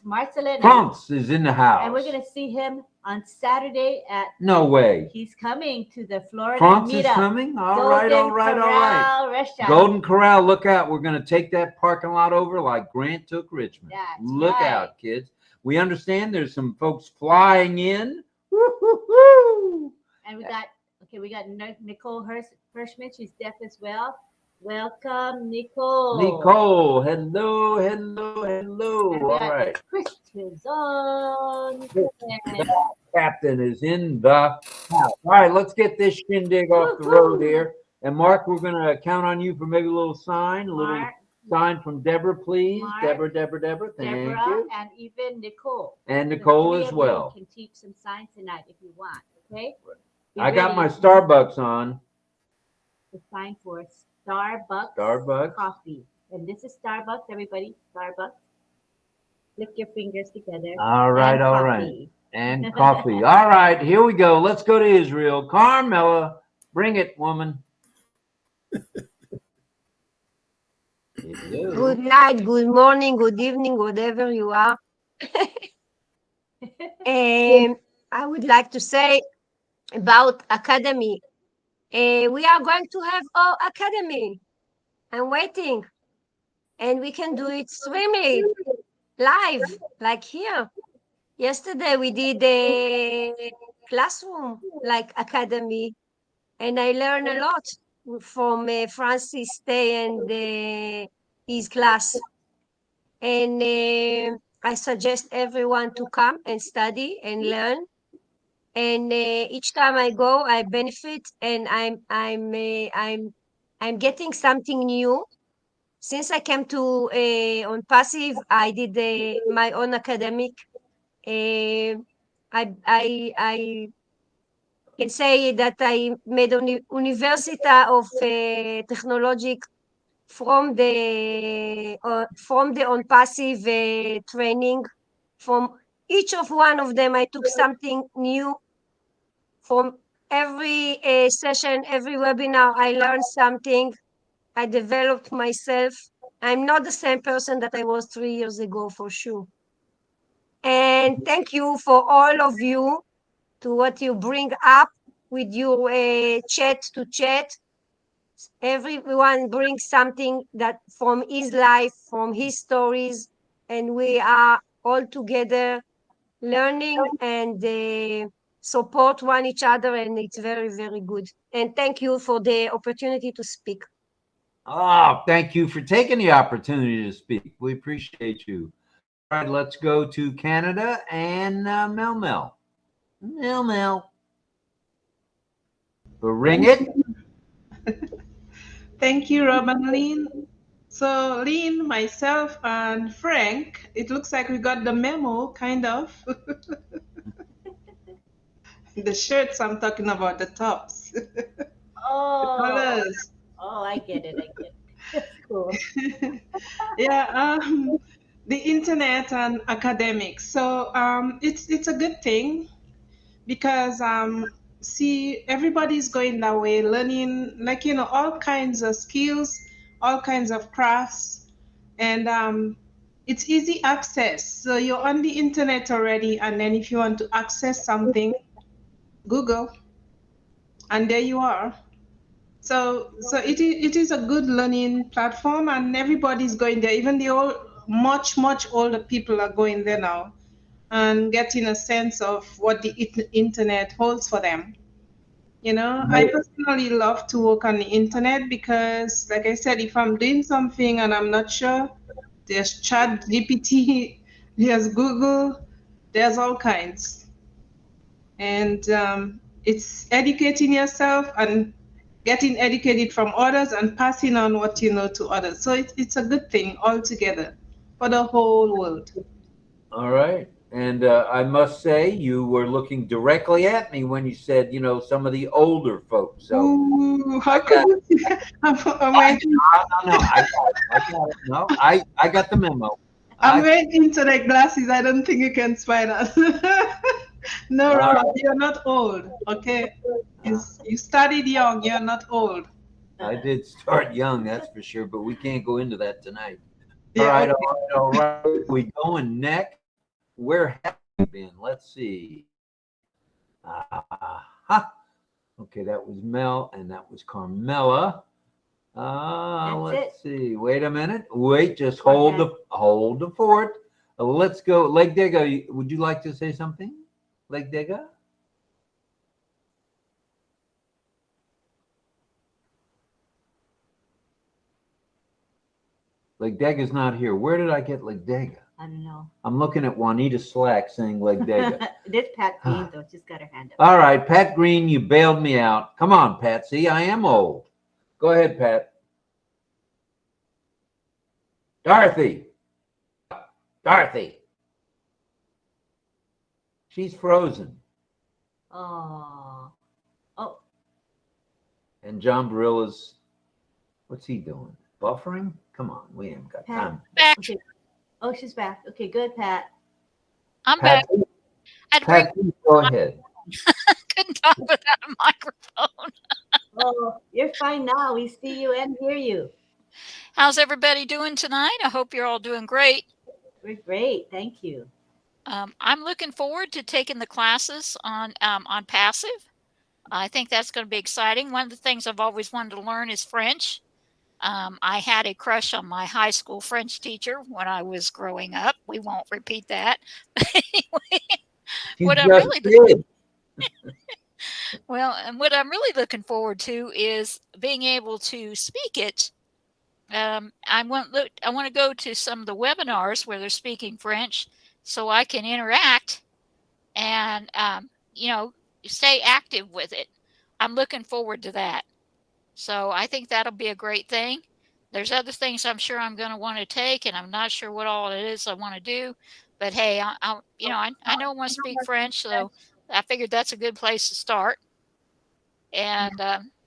[SPEAKER 2] Marcelin.
[SPEAKER 1] France is in the house.
[SPEAKER 2] And we're going to see him on Saturday at...
[SPEAKER 1] No way.
[SPEAKER 2] He's coming to the Florida
[SPEAKER 1] France
[SPEAKER 2] meetup.
[SPEAKER 1] is coming? All
[SPEAKER 2] Golden
[SPEAKER 1] right.
[SPEAKER 2] Corral Restaurant.
[SPEAKER 1] Golden Corral, look out. We're going to take that parking lot over like Grant took Richmond. Look out, kids. We understand there's some folks flying in. Woo-hoo-hoo.
[SPEAKER 2] And we got Nicole Hirschman. She's deaf as well. Welcome, Nicole.
[SPEAKER 1] Nicole, hello. All right.
[SPEAKER 2] Christian's on.
[SPEAKER 1] Captain is in the house. All right, let's get this shindig off the road here. And Mark, we're going to count on you for maybe a little sign, sign from Deborah, please. Mark, Deborah. Thank you.
[SPEAKER 2] And even Nicole.
[SPEAKER 1] And Nicole as well.
[SPEAKER 2] You can teach some signs tonight if you want. Okay.
[SPEAKER 1] I got my Starbucks on.
[SPEAKER 2] The sign for Starbucks coffee. And this is Starbucks, everybody. Starbucks. Flick your fingers together.
[SPEAKER 1] All right. And coffee. All right, here we go. Let's go to Israel. Carmela, bring it, woman.
[SPEAKER 4] Good night, good morning, good evening, whatever you are. I would like to say about Academy. We are going to have our Academy. I'm waiting. And we can do it streaming, live, like here. Yesterday we did a classroom like Academy. And I learned a lot from Francis Day and his class. And I suggest everyone to come and study and learn. And each time I go, I benefit, and I'm getting something new. Since I came to ONPASSIVE, I did my own academic. I can say that I made a University of Technology from the ONPASSIVE training. From each of one of them, I took something new. From every session, every webinar, I learned something. I developed myself. I'm not the same person that I was 3 years ago, for sure. And thank you for all of you to what you bring up with your chat to chat. Everyone brings something that from his life, from his stories, and we are all together learning and support one each other, and it's very, very good. And thank you for the opportunity to speak.
[SPEAKER 1] Oh, thank you for taking the opportunity to speak. We appreciate you. All right, let's go to Canada and Mel. Ring it.
[SPEAKER 5] Thank you, Rob and Lynn. So Lynn, myself, and Frank, it looks like we got the memo, kind of. The shirts I'm talking about, the tops.
[SPEAKER 2] Oh,
[SPEAKER 5] the colors.
[SPEAKER 2] Oh, I get it. That's cool.
[SPEAKER 5] Yeah, the internet and academics. So it's a good thing because see, everybody's going that way, learning like all kinds of skills, all kinds of crafts, and it's easy access. So you're on the internet already, and then if you want to access something, Google, and there you are. So it is a good learning platform, and everybody's going there. Even the much older people are going there now and getting a sense of what the internet holds for them. I personally love to work on the internet because, like I said, if I'm doing something and I'm not sure, there's ChatGPT, there's Google, there's all kinds. And it's educating yourself and getting educated from others and passing on what you know to others. So it's a good thing altogether for the whole world.
[SPEAKER 1] All right. And And I must say, you were looking directly at me when you said, you know, some of the older folks. So,
[SPEAKER 5] Ooh, how could you? I'm waiting.
[SPEAKER 1] no, I got it. I got it. No, I got the memo.
[SPEAKER 5] I'm
[SPEAKER 1] I,
[SPEAKER 5] wearing internet glasses. I don't think you can spy that. No, Rob, you're not old. Okay, you studied young. You're not old.
[SPEAKER 1] I did start young, that's for sure, but we can't go into that tonight. All
[SPEAKER 5] Yeah.
[SPEAKER 1] right,
[SPEAKER 5] Okay.
[SPEAKER 1] all right. We going next. Where have we been? Let's see. Okay, that was Mel and that was Carmela. Let's see. Wait a minute. Wait, just hold the fort. Let's go. Leg Digger, would you like to say something? Leg Digger? Leg Digger's not here. Where did I get Leg Digger?
[SPEAKER 2] I don't know.
[SPEAKER 1] I'm looking at Juanita Slack saying Leg Digger.
[SPEAKER 2] This Pat Green, though, just got her hand up.
[SPEAKER 1] All right, Pat Green, you bailed me out. Come on, Pat. See, I am old. Go ahead, Pat. Dorothy. She's frozen.
[SPEAKER 2] Oh.
[SPEAKER 1] And John Barilla's, what's he doing? Buffering? Come on, we ain't got
[SPEAKER 2] Pat.
[SPEAKER 1] time.
[SPEAKER 6] Back.
[SPEAKER 2] Okay. Oh, she's back. Okay, good, Pat.
[SPEAKER 6] I'm
[SPEAKER 1] Pat,
[SPEAKER 6] back. I'd
[SPEAKER 1] Pat, please go ahead.
[SPEAKER 6] couldn't talk without a microphone.
[SPEAKER 2] Oh, you're fine now. We see you and hear you.
[SPEAKER 6] How's everybody doing tonight? I hope you're all doing great.
[SPEAKER 2] We're great. Thank you.
[SPEAKER 6] I'm looking forward to taking the classes on passive. I think that's going to be exciting. One of the things I've always wanted to learn is French. I had a crush on my high school French teacher when I was growing up. We won't repeat that. Anyway,
[SPEAKER 1] You just did.
[SPEAKER 6] Well, and what I'm really looking forward to is being able to speak it. I want to go to some of the webinars where they're speaking French, so I can interact and stay active with it. I'm looking forward to that. So I think that'll be a great thing. There's other things I'm sure I'm going to want to take, and I'm not sure what all it is I want to do. But hey, I know I want to speak French, so I figured that's a good place to start. And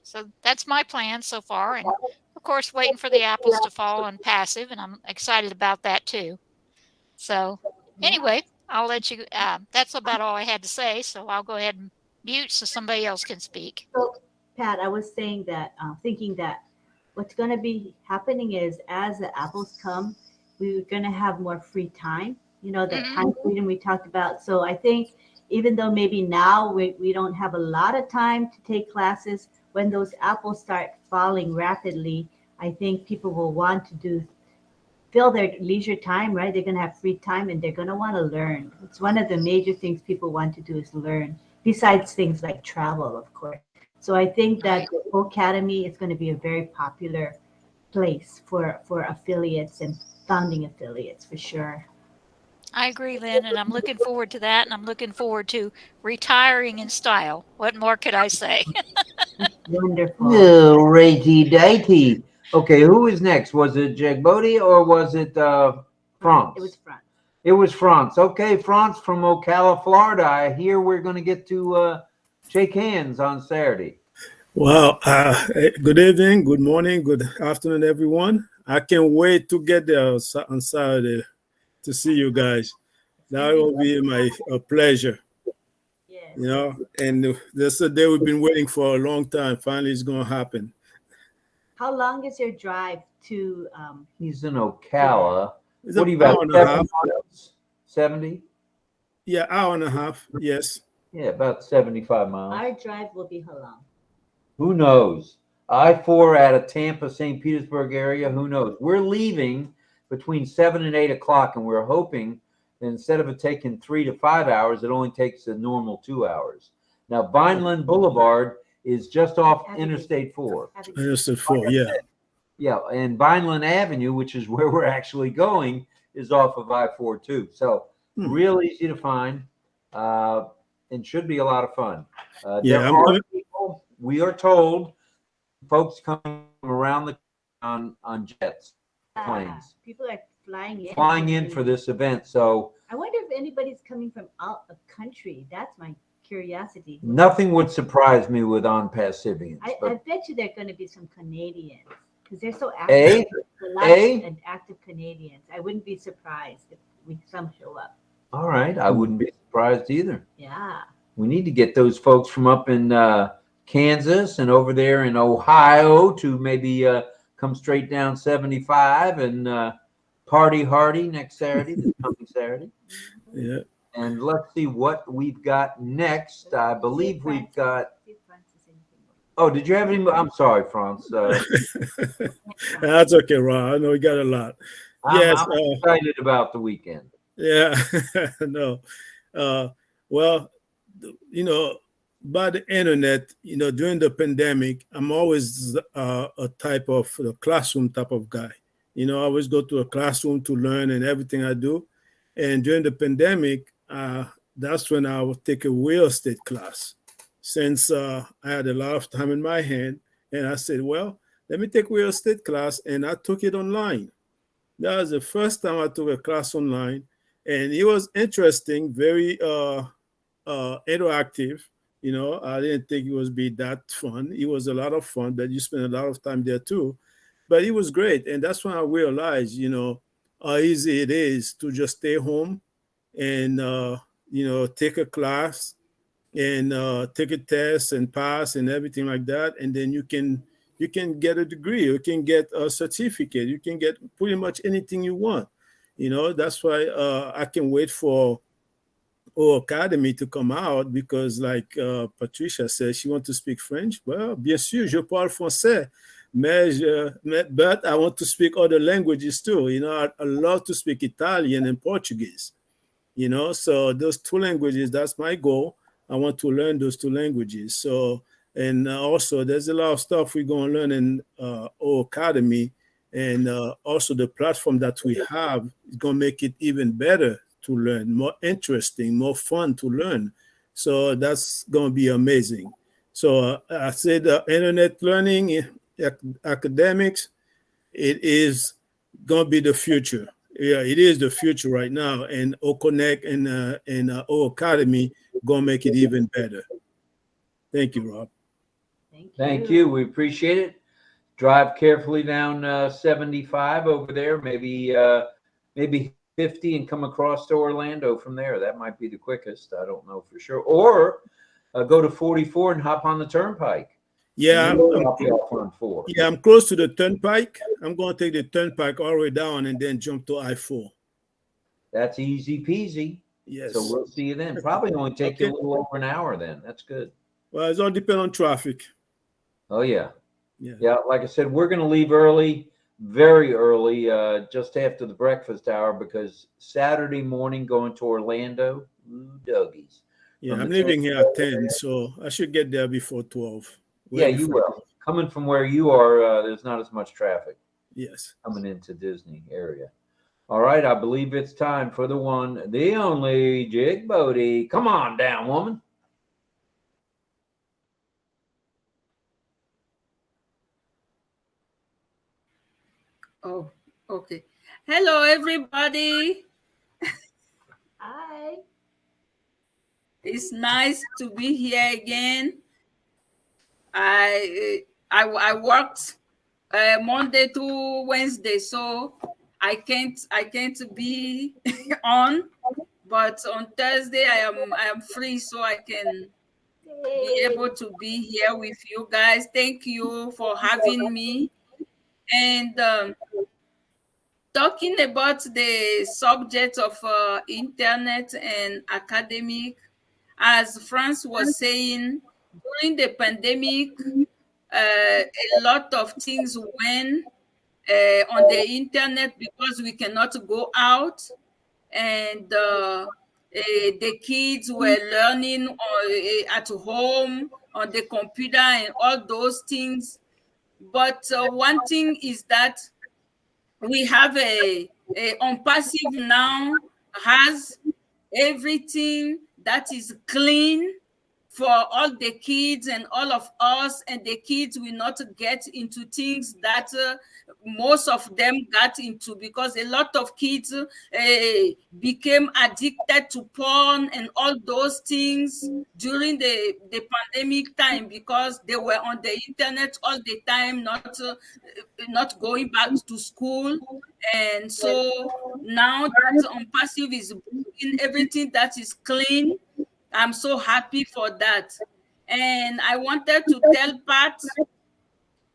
[SPEAKER 6] so that's my plan so far. And of course, waiting for the apples to fall on passive, and I'm excited about that too. So anyway, I'll let you. That's about all I had to say. So I'll go ahead and mute so somebody else can speak.
[SPEAKER 2] So, Pat, I was saying that, thinking that what's going to be happening is as the apples come, we're going to have more free time. You know, that time freedom we talked about. So I think even though maybe now we don't have a lot of time to take classes, when those apples start falling rapidly, I think people will want to fill their leisure time, right? They're going to have free time and they're going to want to learn. It's one of the major things people want to do is learn, besides things like travel, of course. So I think that the Academy is going to be a very popular place for affiliates and founding affiliates for sure.
[SPEAKER 6] I agree, Lynn, and I'm looking forward to that, and I'm looking forward to retiring in style. What more could I say?
[SPEAKER 2] Wonderful.
[SPEAKER 1] Oh, righty-dighty. Okay, who was next? Was it Jagbodi or was it France?
[SPEAKER 2] It was France.
[SPEAKER 1] It was France. Okay, France from Ocala, Florida. I hear we're going to get to shake hands on Saturday.
[SPEAKER 3] Well, good evening, good morning, good afternoon, everyone. I can't wait to get there on Saturday to see you guys. That will be a pleasure.
[SPEAKER 2] Yes.
[SPEAKER 3] You know, and that's a day we've been waiting for a long time. Finally, it's going to happen.
[SPEAKER 2] How long is your drive to?
[SPEAKER 1] He's in Ocala.
[SPEAKER 3] It's
[SPEAKER 1] What are you
[SPEAKER 3] an hour
[SPEAKER 1] about?
[SPEAKER 3] and a
[SPEAKER 1] 7
[SPEAKER 3] half.
[SPEAKER 1] miles? 70?
[SPEAKER 3] Yeah, hour and a half. Yes.
[SPEAKER 1] Yeah, about 75 miles.
[SPEAKER 2] Our drive will be how long?
[SPEAKER 1] Who knows? I-4 out of Tampa, St. Petersburg area. Who knows? We're leaving between 7 and 8 o'clock, and we're hoping that instead of it taking 3 to 5 hours, it only takes a normal 2 hours. Now, Vineland Boulevard is just off Interstate 4.
[SPEAKER 3] Interstate 4, yeah.
[SPEAKER 1] Yeah, and Vineland Avenue, which is where we're actually going, is off of I-4 too. So real easy to find, and should be a lot of fun.
[SPEAKER 3] Yeah,
[SPEAKER 1] there are people, we are told, folks coming around on jets, planes.
[SPEAKER 2] People are flying
[SPEAKER 1] in for this event. So
[SPEAKER 2] I wonder if anybody's coming from out of country. That's my curiosity.
[SPEAKER 1] nothing would surprise me with ONPASSIVians.
[SPEAKER 2] I bet you there are going to be some Canadians because they're so
[SPEAKER 1] Eh?
[SPEAKER 2] active. A lot of active Canadians. I wouldn't be surprised if some show up.
[SPEAKER 1] All right. I wouldn't be surprised either.
[SPEAKER 2] Yeah.
[SPEAKER 1] We need to get those folks from up in Kansas and over there in Ohio to maybe come straight down 75 and party hardy next Saturday, this coming Saturday.
[SPEAKER 3] Yeah.
[SPEAKER 1] And let's see what we've got next. I believe we've got. Oh, did you have any? I'm sorry, Franz.
[SPEAKER 3] That's okay, Ron. I know we got a lot.
[SPEAKER 1] I'm excited about the weekend.
[SPEAKER 3] Yeah, no. Well, you know, by the internet, you know, during the pandemic, I'm always a type of a classroom type of guy. You know, I always go to a classroom to learn and everything I do. And during the pandemic, that's when I would take a real estate class. Since I had a lot of time in my hand, and I said, well, let me take real estate class, and I took it online. That was the first time I took a class online, and it was interesting, very interactive. You know, I didn't think it was be that fun. It was a lot of fun, but you spend a lot of time there too. But it was great, and that's when I realized, you know, how easy it is to just stay home and you know, take a class and take a test and pass and everything like that, and then you can get a degree, you can get a certificate, you can get pretty much anything you want. You know, that's why I can wait for Academy to come out, because like Patricia said, she wants to speak French. Well, bien sûr, je parle français, but I want to speak other languages too. You know, I love to speak Italian and Portuguese. You know, so those two languages, that's my goal. I want to learn those two languages. So, and also there's a lot of stuff we're going to learn in Academy, and also the platform that we have is going to make it even better to learn, more interesting, more fun to learn. So that's going to be amazing. So I said internet learning, academics, it is going to be the future. Yeah, it is the future right now, and OConnect and O Academy gonna make it even better. Thank you, Rob.
[SPEAKER 1] Thank you. We appreciate it. Drive carefully down 75 over there, maybe 50, and come across to Orlando from there. That might be the quickest. I don't know for sure. Or go to 44 and hop on the turnpike.
[SPEAKER 3] Yeah, I'm close to the turnpike. I'm going to take the turnpike all the way down and then jump to I-4.
[SPEAKER 1] That's easy peasy.
[SPEAKER 3] Yes.
[SPEAKER 1] So we'll see you then. Probably only take you a little over an hour then. That's good.
[SPEAKER 3] Well, it's all depend on traffic.
[SPEAKER 1] Oh, yeah. Yeah, like I said, we're going to leave early, very early, just after the breakfast hour, because Saturday morning going to Orlando, doggies.
[SPEAKER 3] Yeah, I'm leaving here at 10, so I should get there before 12.
[SPEAKER 1] Yeah, you will. Coming from where you are, there's not as much traffic.
[SPEAKER 3] Yes.
[SPEAKER 1] Coming into Disney area. All right, I believe it's time for the one, the only Jig Bodie. Come on down, woman.
[SPEAKER 7] Oh, okay. Hello, everybody.
[SPEAKER 2] Hi.
[SPEAKER 7] It's nice to be here again. I worked Monday to Wednesday, so I can't be on. But on Thursday I am free, so I can be able to be here with you guys. Thank you for having me. And talking about the subject of internet and academic, as Franz was saying, during the pandemic, a lot of things went on the internet because we cannot go out, and the kids were learning at home on the computer and all those things. But one thing is that we have a ONPASSIVE now has everything that is clean for all the kids and all of us, and the kids will not get into things that most of them got into, because a lot of kids became addicted to porn and all those things during the pandemic time, because they were on the internet all the time, not going back to school. And so now that ONPASSIVE is bringing everything that is clean, I'm so happy for that. And I wanted to tell Pat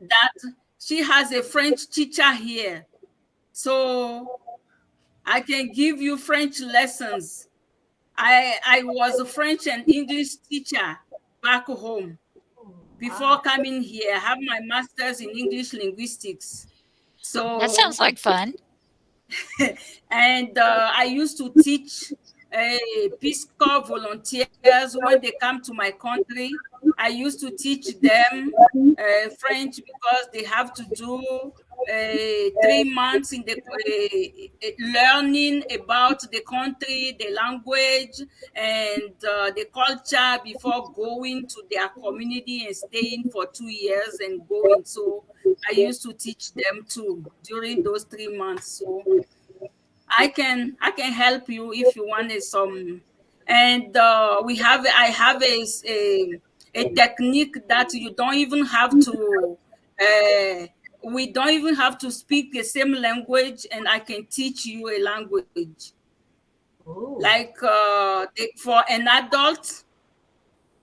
[SPEAKER 7] that she has a French teacher here, so I can give you French lessons. I was a French and English teacher back home before coming here. I have my master's in English linguistics. So
[SPEAKER 6] That sounds like fun.
[SPEAKER 7] and I used to teach Peace Corps volunteers when they come to my country. I used to teach them French, because they have to do 3 months in the learning about the country, the language, and the culture before going to their community and staying for 2 years and going. So I used to teach them too during those 3 months. So I can help you if you want some. And I have a technique that you don't even have to. We don't even have to speak the same language, and I can teach you a language.
[SPEAKER 2] Ooh.
[SPEAKER 7] Like for an adult,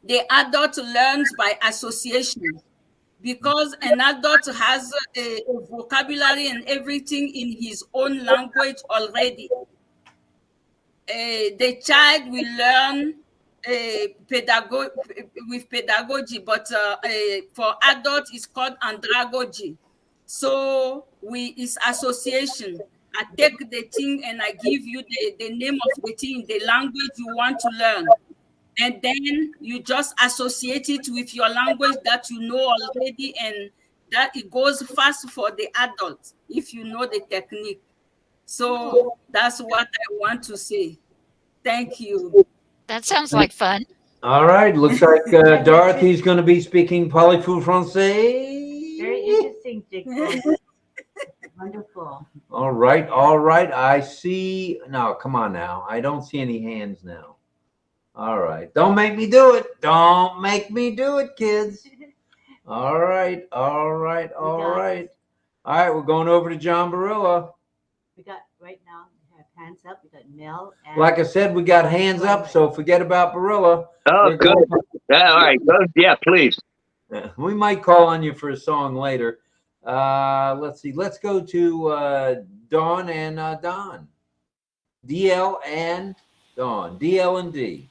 [SPEAKER 7] the adult learns by association, because an adult has a vocabulary and everything in his own language already. The child will learn with pedagogy, but for adults it's called andragogy. So it's association. I take the thing and I give you the name of the thing, the language you want to learn. And then you just associate it with your language that you know already, and that it goes fast for the adult if you know the technique. So that's what I want to say. Thank you.
[SPEAKER 6] That sounds like fun.
[SPEAKER 1] All right. Looks like Dorothy's going to be speaking Parlez-vous Français.
[SPEAKER 2] Very interesting, Jigsaw. Wonderful.
[SPEAKER 1] All right. All right. I see. No, come on now. I don't see any hands now. All right. Don't make me do it. Don't make me do it, kids. All right. All right. All right. All right. We're going over to John Barilla.
[SPEAKER 2] We got right now, we have hands up. We got Mel. And
[SPEAKER 1] Like I said, we got hands up, so forget about Barilla.
[SPEAKER 8] Oh, good. Yeah, all right. Good. Yeah, please.
[SPEAKER 1] We might call on you for a song later. Let's see. Let's go to Dawn and Don. DL and Dawn. DL and D.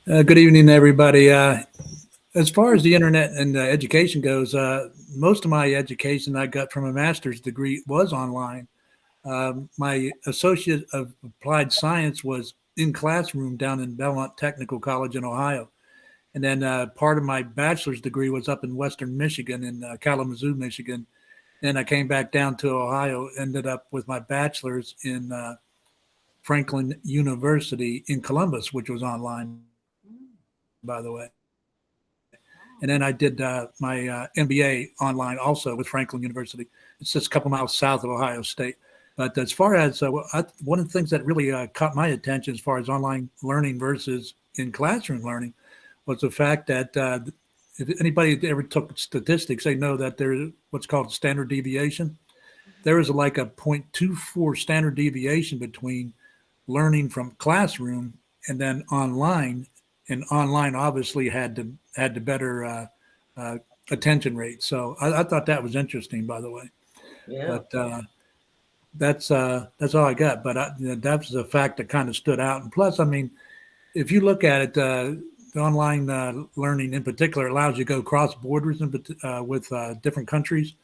[SPEAKER 9] Good evening, everybody. As far as the internet and education goes, most of my education I got from a master's degree was online. My associate of applied science was in classroom down in Belmont Technical College in Ohio. And then part of my bachelor's degree was up in Western Michigan, in Kalamazoo, Michigan. Then I came back down to Ohio, ended up with my bachelor's in Franklin University in Columbus, which was online, by the way. And then I did my MBA online also with Franklin University. It's just a couple miles south of Ohio State. But as far as one of the things that really caught my attention as far as online learning versus in classroom learning was the fact that if anybody ever took statistics, they know that there's what's called standard deviation. There is like a 0.24 standard deviation between learning from classroom and then online. And online obviously had the better attention rate. So I thought that was interesting, by the way.
[SPEAKER 1] Yeah.
[SPEAKER 9] But that's all I got. But that was a fact that kind of stood out. And plus, I mean, if you look at it, the online learning in particular allows you to go cross borders with different countries.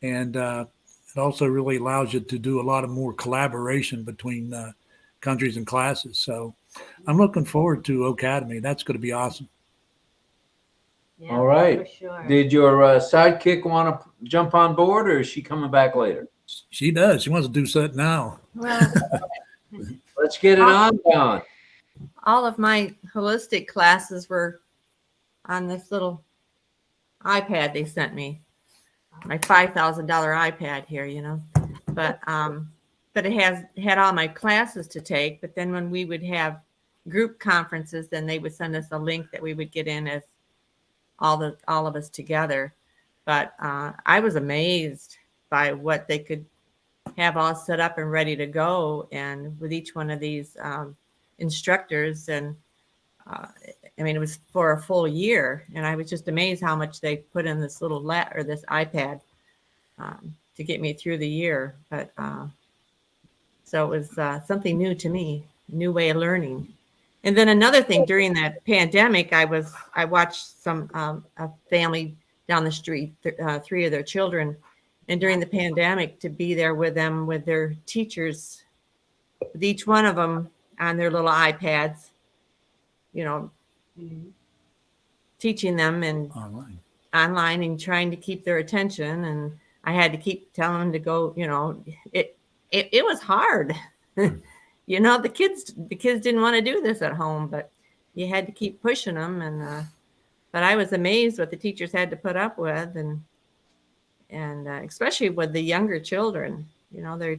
[SPEAKER 9] And it also really allows you to do a lot of more collaboration between countries and classes. So I'm looking forward to Academy. That's going to be awesome.
[SPEAKER 2] Yeah,
[SPEAKER 1] All right.
[SPEAKER 2] for sure.
[SPEAKER 1] Did your sidekick want to jump on board, or is she coming back later?
[SPEAKER 9] She does. She wants to do something now.
[SPEAKER 10] Well,
[SPEAKER 1] Let's get it on, Don.
[SPEAKER 10] all of my holistic classes were on this little iPad they sent me. My $5,000 iPad here, you know. But it had all my classes to take. But then when we would have group conferences, then they would send us a link that we would get in as all of us together. But I was amazed by what they could have all set up and ready to go, and with each one of these instructors. And I mean, it was for a full year, and I was just amazed how much they put in this little this iPad to get me through the year. But so it was something new to me, new way of learning. And then another thing, during that pandemic, I watched some a family down the street, 3 of their children, and during the pandemic, to be there with them, with their teachers, with each one of them on their little iPads, you know, teaching them and online and trying to keep their attention. And I had to keep telling them to go, you know, it was hard. You know, the kids didn't want to do this at home, but you had to keep pushing them. And but I was amazed what the teachers had to put up with, and especially with the younger children. You know, their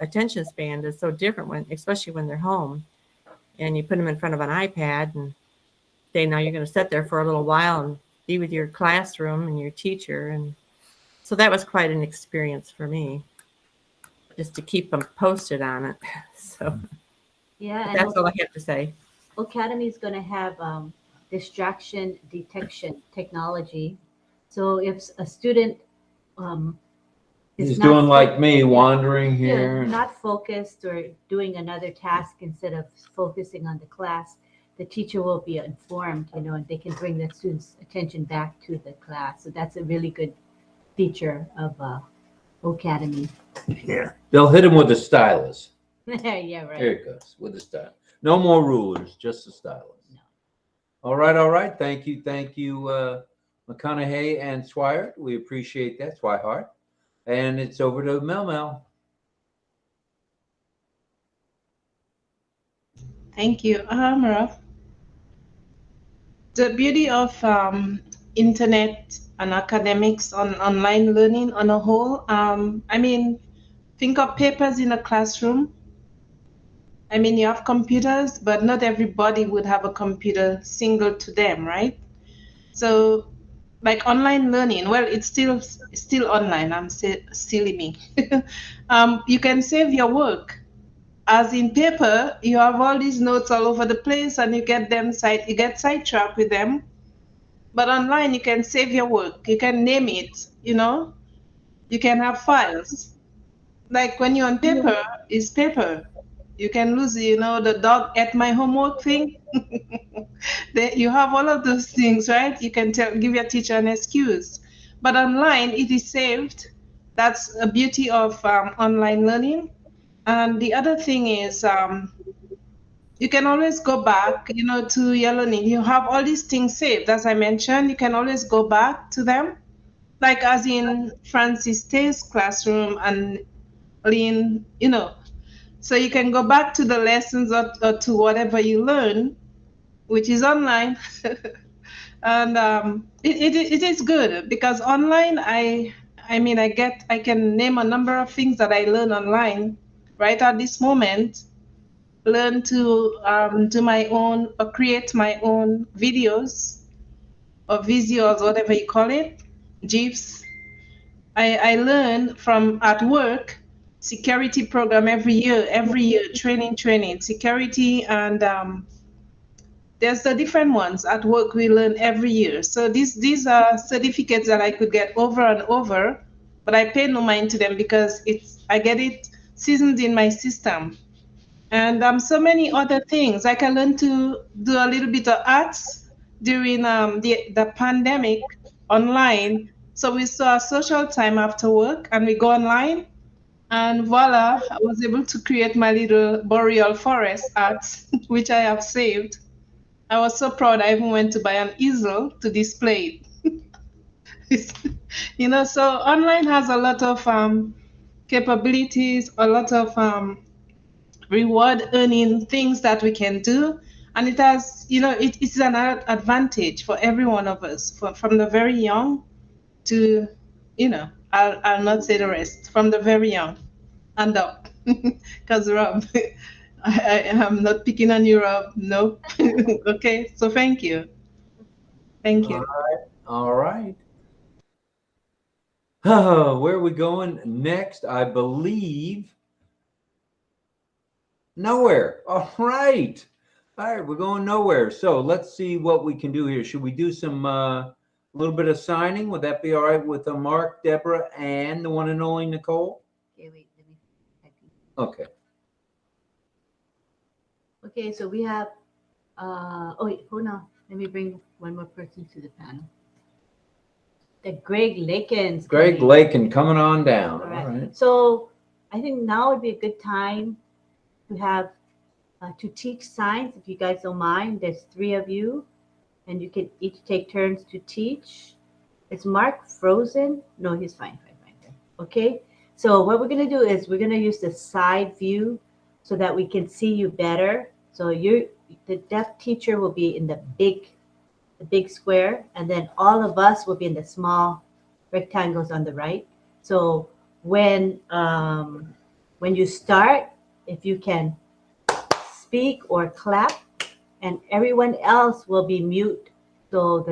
[SPEAKER 10] attention span is so different especially when they're home, and you put them in front of an iPad and say, now you're going to sit there for a little while and be with your classroom and your teacher. And so that was quite an experience for me, just to keep them posted on it. So
[SPEAKER 2] yeah,
[SPEAKER 10] that's all I have to say.
[SPEAKER 2] Academy is going to have distraction detection technology. So if a student
[SPEAKER 1] he's doing like me, wandering here,
[SPEAKER 2] not focused or doing another task instead of focusing on the class, the teacher will be informed, you know, and they can bring the student's attention back to the class. So that's a really good feature of Academy.
[SPEAKER 1] Yeah, they'll hit him with the stylus.
[SPEAKER 2] Yeah, right.
[SPEAKER 1] Here it goes, with the stylus. No more rulers, just the stylus. No. All right. Thank you, McConaughey and Swihart. We appreciate that, Swihart. And it's over to Mel.
[SPEAKER 5] Thank you, Rob. The beauty of internet and academics on online learning on a whole, I mean, think of papers in a classroom. I mean, you have computers, but not everybody would have a computer single to them, right? So, like online learning, well, it's still online. I'm silly me. You can save your work. As in paper, you have all these notes all over the place, and you get sidetracked with them. But online, you can save your work. You can name it. You know, you can have files. Like when you're on paper, it's paper. You can lose, you know, the dog ate my homework thing. You have all of those things, right? You can give your teacher an excuse. But online, it is saved. That's a beauty of online learning. And the other thing is, you can always go back, you know, to your learning. You have all these things saved, as I mentioned. You can always go back to them. Like as in Francis Tay's classroom and Lynn, you know. So you can go back to the lessons or to whatever you learn, which is online. And it is good because online, I can name a number of things that I learn online right at this moment. Learn to do my own or create my own videos or visuals, whatever you call it, GIFs. I learn from at work security program every year, training, security, and there's the different ones at work we learn every year. So these are certificates that I could get over and over, but I pay no mind to them because I get it seasoned in my system. And so many other things. I can learn to do a little bit of arts during the pandemic online. So we saw a social time after work and we go online. And voila, I was able to create my little boreal forest art, which I have saved. I was so proud I even went to buy an easel to display it. You know, so online has a lot of capabilities, a lot of reward earning things that we can do. And it has, it's an advantage for every one of us, from the very young to, I'll not say the rest, from the very young and up. Because Rob, I am not picking on you, Rob. Nope. Okay, so thank you. Thank you.
[SPEAKER 1] All right. Where are we going next? I believe nowhere. All right. All right, we're going nowhere. So let's see what we can do here. Should we do some little bit of signing? Would that be all right with Mark, Deborah, and the one and only Nicole?
[SPEAKER 2] Okay, wait, let me.
[SPEAKER 1] Okay.
[SPEAKER 2] Okay, so we have. Oh wait, hold on. Let me bring one more person to the panel. The Greg Lakens.
[SPEAKER 1] Greg Lakin coming on down.
[SPEAKER 2] All right. So I think now would be a good time to have to teach signs. If you guys don't mind, there's 3 of you, and you can each take turns to teach. Is Mark frozen? No, he's fine. Okay. So what we're gonna do is we're gonna use the side view so that we can see you better. So the deaf teacher will be in the big square, and then all of us will be in the small rectangles on the right. So when you start, if you can speak or clap, and everyone else will be mute. So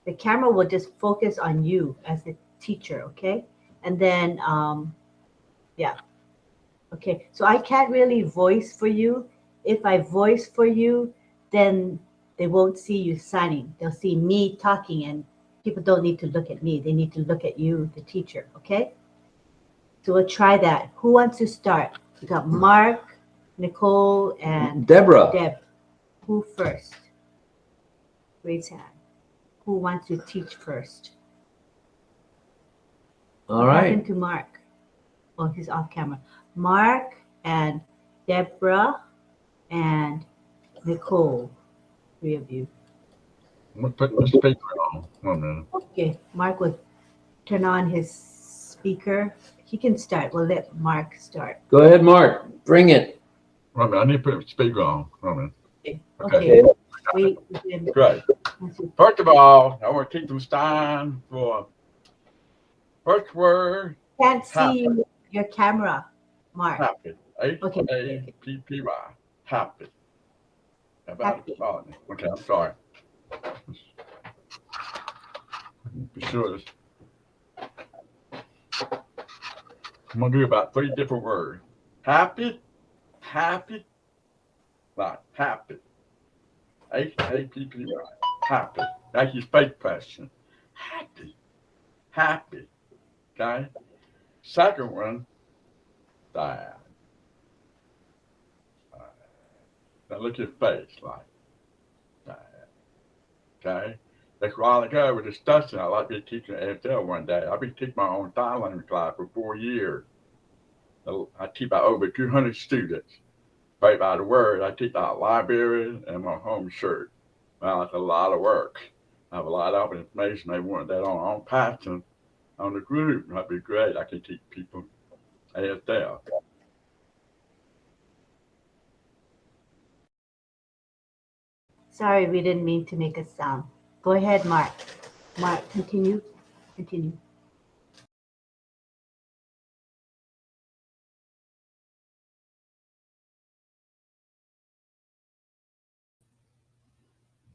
[SPEAKER 2] the camera will just focus on you as the teacher, okay? And then, yeah. Okay, so I can't really voice for you. If I voice for you, then they won't see you signing. They'll see me talking, and people don't need to look at me. They need to look at you, the teacher, okay? So we'll try that. Who wants to start? We got Mark, Nicole, and
[SPEAKER 1] Deborah.
[SPEAKER 2] Deb. Who first? Raise hand. Who wants to teach first?
[SPEAKER 1] All
[SPEAKER 2] What
[SPEAKER 1] right.
[SPEAKER 2] happened to Mark? Oh, he's off camera. Mark and Deborah and Nicole. 3 of you.
[SPEAKER 11] I'm gonna put my speaker on. 1 minute.
[SPEAKER 2] Okay, Mark will turn on his speaker. He can start. We'll let Mark start.
[SPEAKER 1] Go ahead, Mark. Bring it.
[SPEAKER 11] 1 minute. I need to put my speaker on. 1 minute.
[SPEAKER 2] Okay. Wait.
[SPEAKER 11] Great. First of all, I want to teach them Stein for first word.
[SPEAKER 2] Can't see your camera, Mark.
[SPEAKER 11] Happy. Happy. Happy. How about it? Okay, I'm sorry. Be sure. I'm gonna do about 3 different words. Happy. Right. Happy. Happy. Happy. That's your fake question. Happy. Okay. Second one. Sad. Now look at your face like that. Okay. That's a while ago with discussion. I like to be teaching at AFL one day. I've been teaching my own sign language class for 4 years. I teach about over 200 students. Right by the word, I teach out library and my home church. Well, it's a lot of work. I have a lot of information. They want that on ONPASSIVE on the group. That'd be great. I can teach people AFL.
[SPEAKER 2] Sorry, we didn't mean to make a sound. Go ahead, Mark. Mark, continue.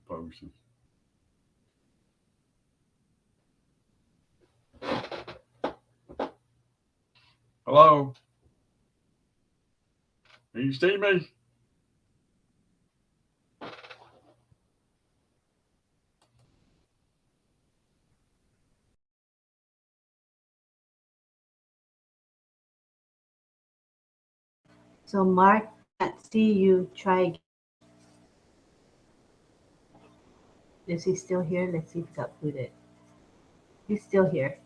[SPEAKER 11] Potion. Hello? Can you see me?
[SPEAKER 2] So Mark can't see you. Try again. Is he still here? Let's see if he's uploaded. He's still here.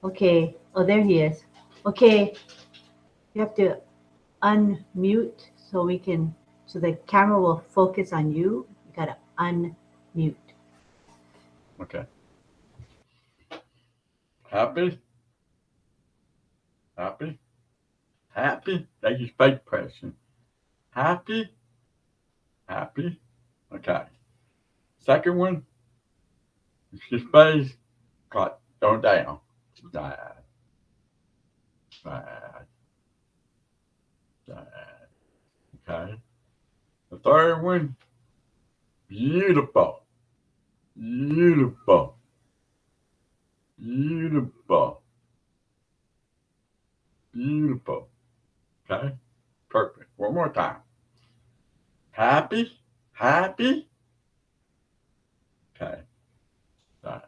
[SPEAKER 2] Okay. Oh, there he is. Okay. You have to unmute so the camera will focus on you. You gotta unmute.
[SPEAKER 11] Okay. Happy? That's your fake question. Happy. Happy. Okay. Second one, your face got thrown down. Sad. Sad. Sad. Okay. The third one, beautiful. Beautiful. Beautiful. Beautiful. Okay. Perfect. One more time. Happy. Happy. Okay. Sad.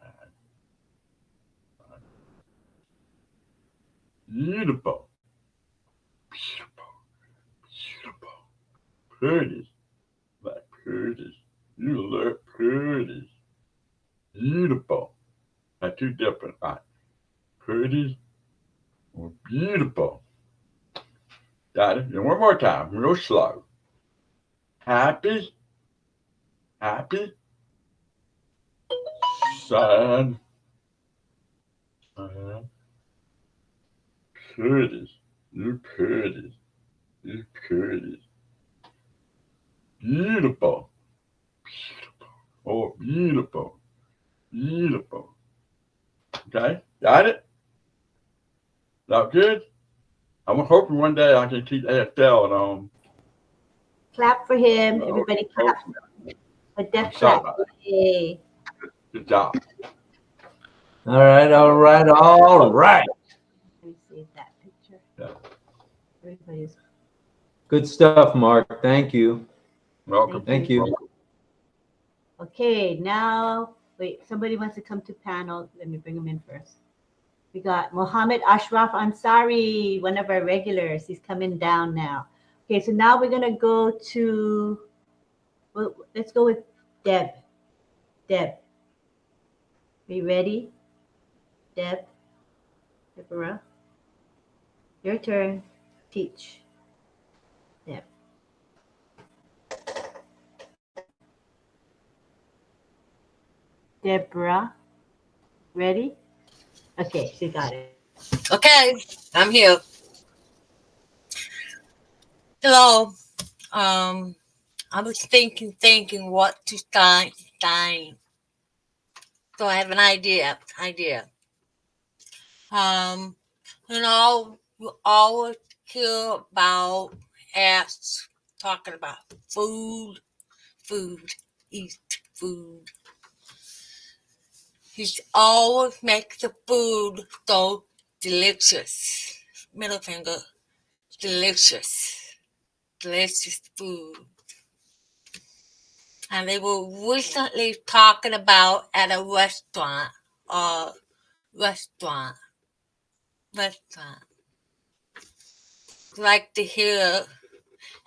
[SPEAKER 11] Beautiful. Beautiful. Beautiful. Pretty. Like pretty. You look pretty. Beautiful. Like two different, right? Pretty or beautiful. Got it? And one more time, real slow. Happy. Happy. Sad. Pretty. You're pretty. You're pretty. Beautiful. Beautiful. Oh, beautiful. Beautiful. Okay, got it? That good? I'm hoping one day I can teach AFL and
[SPEAKER 2] Clap for him. Everybody clap. A death clap. Yay.
[SPEAKER 11] Good job.
[SPEAKER 1] All right, all right, all right.
[SPEAKER 2] Let me save that picture.
[SPEAKER 11] Yeah.
[SPEAKER 2] Everybody's
[SPEAKER 1] Good stuff, Mark. Thank you.
[SPEAKER 11] Welcome.
[SPEAKER 1] Thank you.
[SPEAKER 11] Welcome.
[SPEAKER 2] okay. Now, wait. Somebody wants to come to panel. Let me bring him in first. We got Mohammed Ashraf Ansari, one of our regulars. He's coming down now. Okay, so now we're gonna go to. Well, let's go with Deb. Deb, are you ready? Deb, Deborah, your turn. Teach. Deb. Deborah, ready? Okay, she got it.
[SPEAKER 12] Okay, I'm here. Hello. I was thinking what to start. So I have an idea. You always hear about apps talking about food, eat food. You always make the food so delicious. Middle finger, delicious food. And they were recently talking about at a restaurant. Like to hear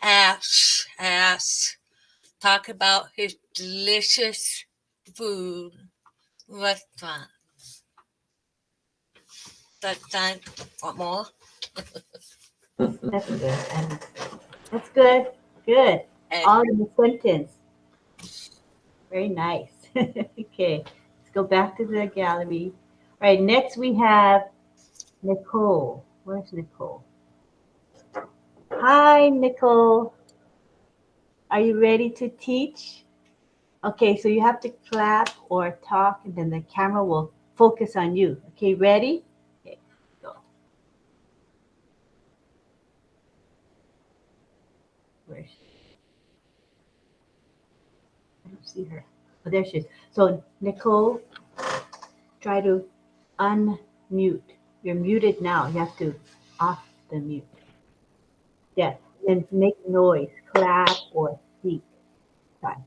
[SPEAKER 12] Ash talk about his delicious food restaurant. That time, what more?
[SPEAKER 2] That's good. That's good. Good. All in the sentence. Very nice. Okay, let's go back to the gallery. All right, next we have Nicole. Where's Nicole? Hi, Nicole. Are you ready to teach? Okay, so you have to clap or talk, and then the camera will focus on you. Okay, ready? Okay, go. Where's she? I don't see her. Oh, there she is. So, Nicole, try to unmute. You're muted now. You have to off the mute. Yes, and make noise, clap or speak. Time.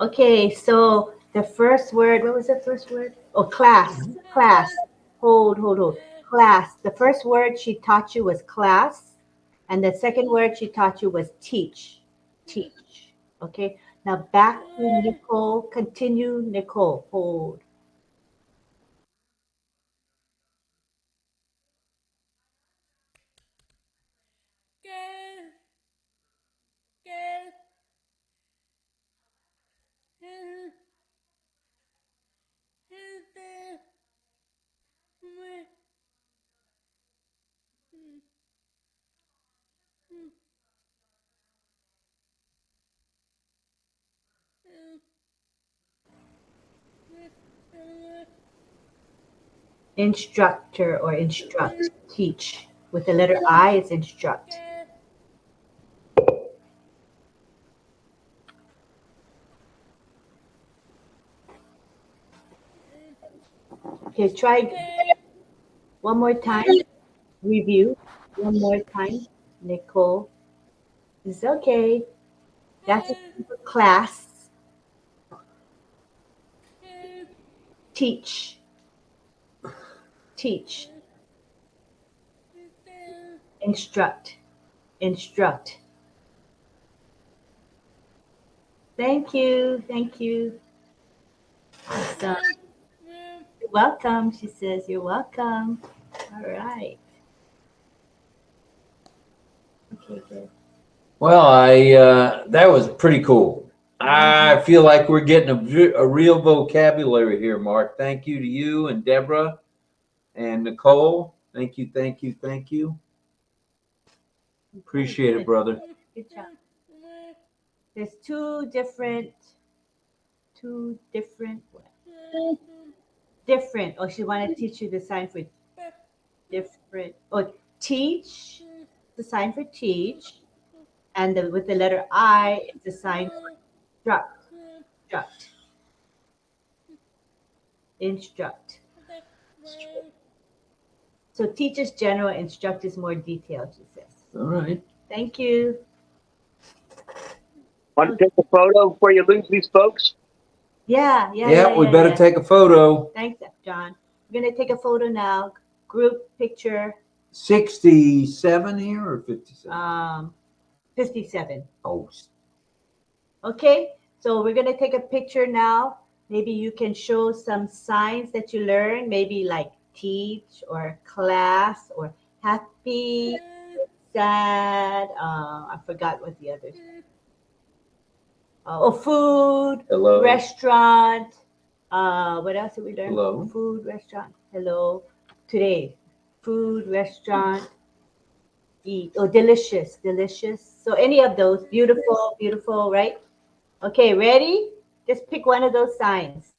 [SPEAKER 2] Okay, so the first word, what was the first word? Oh, class. Class. Hold. Class. The first word she taught you was class. And the second word she taught you was teach. Teach. Okay. Now back to Nicole. Continue, Nicole. Hold. Instructor or instruct. Teach. With the letter I, it's instruct. Okay, try one more time. Review. One more time. Nicole. It's okay. That's it for class. Teach. Teach. Instruct. Instruct. Thank you. Thank you. Awesome. You're welcome. She says, you're welcome. All right. Okay, good.
[SPEAKER 1] Well, that was pretty cool. I feel like we're getting a real vocabulary here, Mark. Thank you to you and Deborah and Nicole. Thank you, thank you, thank you. Appreciate it, brother.
[SPEAKER 2] Good job. There's two different. Different. Oh, she wanted to teach you the sign for different. Oh, teach. The sign for teach. And with the letter I, it's the sign for instruct. Instruct. Instruct. So teach is general, instruct is more detailed, she says.
[SPEAKER 1] All right.
[SPEAKER 2] Thank you.
[SPEAKER 8] Want to take a photo before you lose these folks?
[SPEAKER 2] Yeah,
[SPEAKER 1] we better take a photo.
[SPEAKER 2] Thanks, John. We're going to take a photo now. Group picture.
[SPEAKER 1] 67 here or 57?
[SPEAKER 2] 57.
[SPEAKER 1] Oh.
[SPEAKER 2] Okay, so we're going to take a picture now. Maybe you can show some signs that you learned, maybe like teach or class or happy, sad. I forgot what the others. Food,
[SPEAKER 1] hello,
[SPEAKER 2] restaurant. What else did we learn?
[SPEAKER 1] Hello.
[SPEAKER 2] Food, restaurant. Hello. Today, food, restaurant, eat. Oh, delicious, delicious. So any of those, beautiful, beautiful, right? Okay, ready? Just pick one of those signs.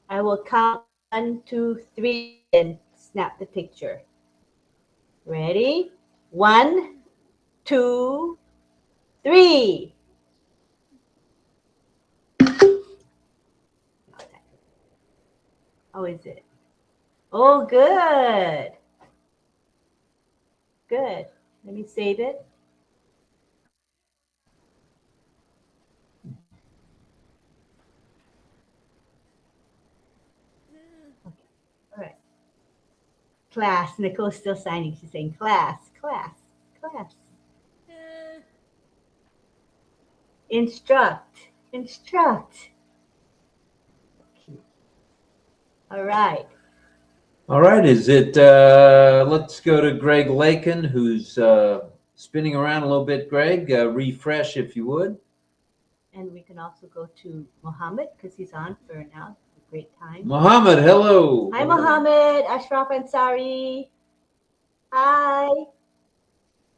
[SPEAKER 2] I will count 1, 2, 3, and snap the picture. Ready? 1, 2, 3. How is it? Oh, good. Good. Let me save it. Okay. All right. Class. Nicole's still signing. She's saying class, class, class. Instruct, instruct. Okay. All right.
[SPEAKER 1] All right. Is it, let's go to Greg Lakin, who's spinning around a little bit. Greg, refresh if you would.
[SPEAKER 2] And we can also go to Mohammed because he's on for now. A great time.
[SPEAKER 1] Mohammed, hello.
[SPEAKER 2] Hi, Mohammed. Ashraf Ansari. Hi.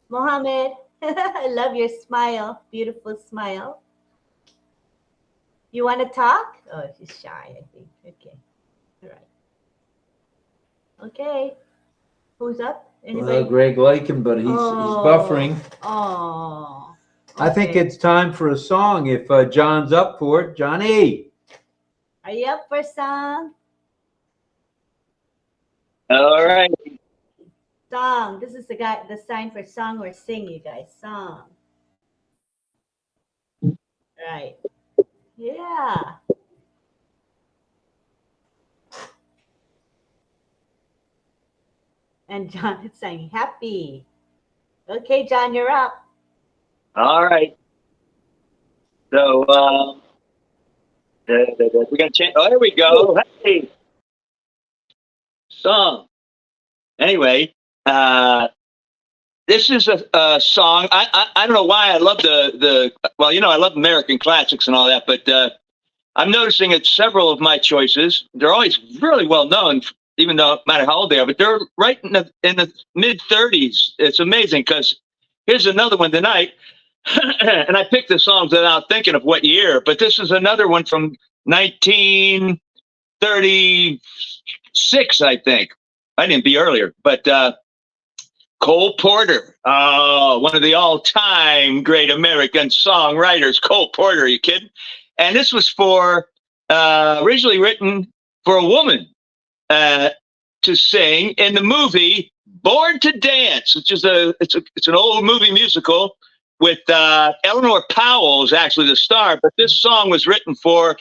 [SPEAKER 2] Mohammed. I love your smile. Beautiful smile. You want to talk? Oh, she's shy, I think. Okay. All right. Okay. Who's up? Anybody?
[SPEAKER 1] Greg Lakin, but he's buffering.
[SPEAKER 2] Oh.
[SPEAKER 1] I think it's time for a song if John's up for it. Johnny.
[SPEAKER 2] Are you up for a song?
[SPEAKER 8] All right.
[SPEAKER 2] Song. This is the sign for song or sing, you guys. Song. Right. Yeah. And John is saying happy. Okay, John, you're up.
[SPEAKER 8] All right. So we're gonna change. Oh, there we go. Hey, song. Anyway, this is a song. I don't know why I love the well, I love American classics and all that, but I'm noticing that several of my choices, they're always really well known, even though no matter how old they are, but they're right in the mid 30s. It's amazing because here's another one tonight. And I picked the songs without thinking of what year, but this is another one from 1936, I think. I didn't be earlier, but Cole Porter, one of the all-time great American songwriters. Cole Porter, are you kidding? And this was for originally written for a woman to sing in the movie Born to Dance, which is it's an old movie musical with Eleanor Powell is actually the star, but this song was written for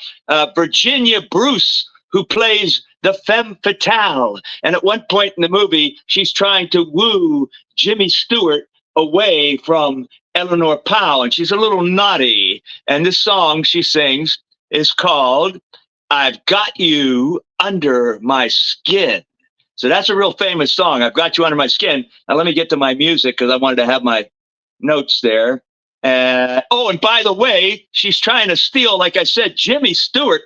[SPEAKER 8] Virginia Bruce, who plays the femme fatale. And at one point in the movie, she's trying to woo Jimmy Stewart away from Eleanor Powell, and she's a little naughty. And this song she sings is called I've Got You Under My Skin. So that's a real famous song. I've Got You Under My Skin. Now let me get to my music because I wanted to have my notes there. Oh, and by the way, she's trying to steal, like I said, Jimmy Stewart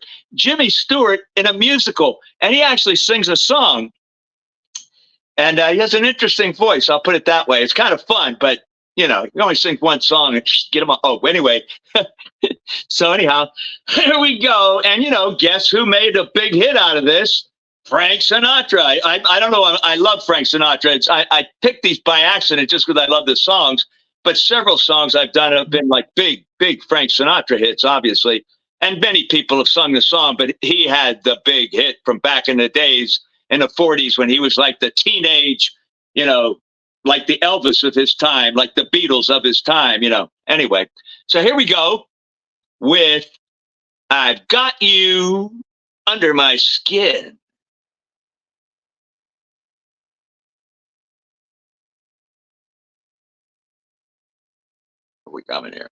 [SPEAKER 8] in a musical. And he actually sings a song. And he has an interesting voice. I'll put it that way. It's kind of fun, but you only sing one song and get him. Oh, anyway. So anyhow, here we go. And guess who made a big hit out of this? Frank Sinatra. I don't know. I love Frank Sinatra. I picked these by accident just because I love the songs. But several songs I've done have been like big Frank Sinatra hits, obviously. And many people have sung the song, but he had the big hit from back in the days in the 40s when he was like the teenage, like the Elvis of his time, like the Beatles of his time, Anyway, so here we go with I've Got You Under My Skin. Where are we coming here?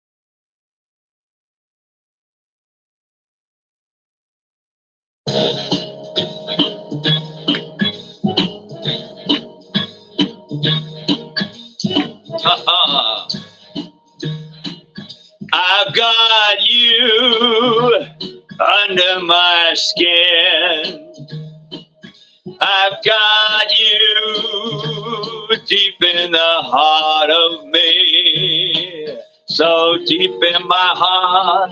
[SPEAKER 8] I've got you under my skin. I've got you deep in the heart of me. So deep in my heart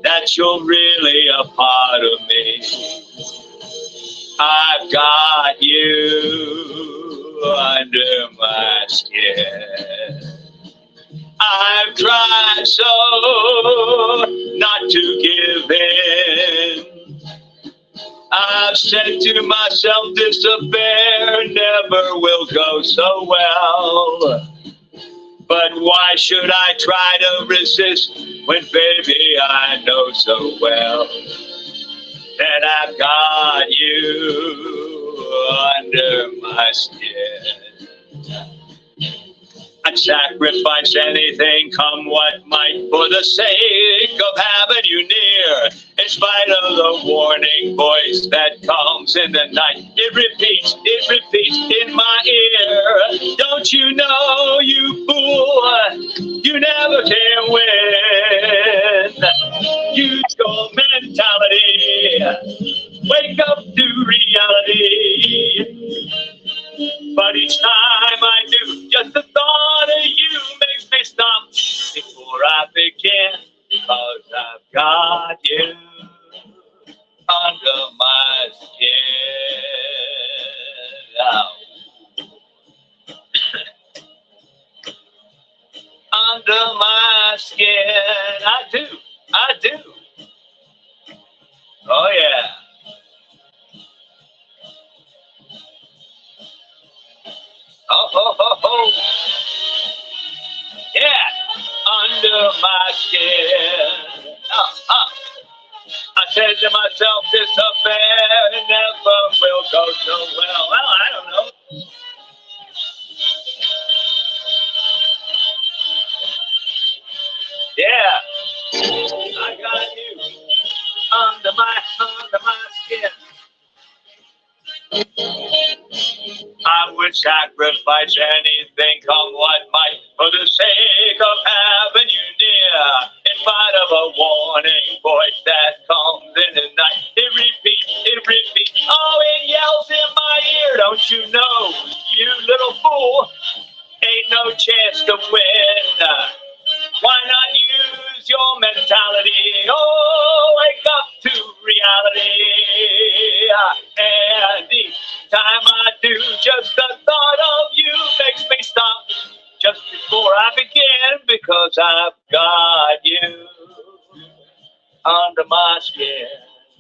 [SPEAKER 8] that you're really a part of me. I've got you under my skin. I've tried so not to give in. I've said to myself, this affair never will go so well. But why should I try to resist when, baby, I know so well that I've got you under my skin. I'd sacrifice anything, come what might, for the sake of having you near. In spite of the warning voice that comes in the night, it repeats in my ear. Don't you know, you fool, you never can win. Use your mentality, wake up to reality. But each time I do, just the thought of you makes me stop before I begin. Cause I've got you under my skin. Under my skin. I do. Oh yeah. Oh. Yeah, under my skin. I said to myself, this affair never will go so well. Well, I don't know. Yeah, I got you under my skin. I would sacrifice anything, come what might, for the sake of having you near. In spite of a warning voice that comes in the night, it repeats, oh, it yells in my ear. Don't you know, you little fool, ain't no chance to win. Why not use your mentality? Oh, wake up to reality. And each time I do, just the thought of you makes me stop just before I begin, because I've got you under my skin.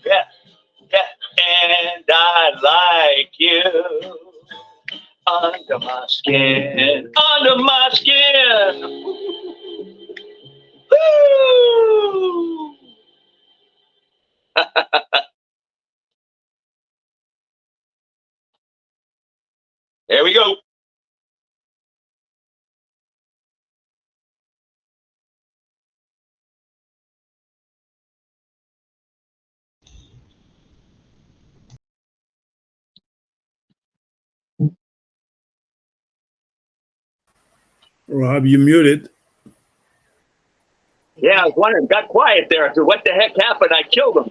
[SPEAKER 8] Yeah, yeah, and I like you under my skin, under my skin. Woo! There we go.
[SPEAKER 3] Rob, you muted.
[SPEAKER 8] Yeah, I was wondering, got quiet there. So what the heck happened? I killed him.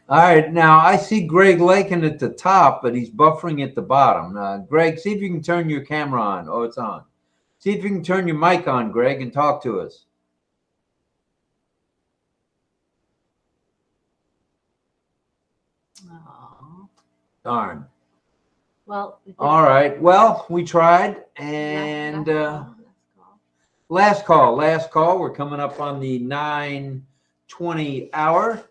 [SPEAKER 1] All right, now I see Greg Lakin at the top, but he's buffering at the bottom. Greg, see if you can turn your camera on. Oh, it's on. See if you can turn your mic on, Greg, and talk to us.
[SPEAKER 2] Oh.
[SPEAKER 1] Darn.
[SPEAKER 2] Well.
[SPEAKER 1] All right. Well, we tried, and last call. We're coming up on the 9:20 hour.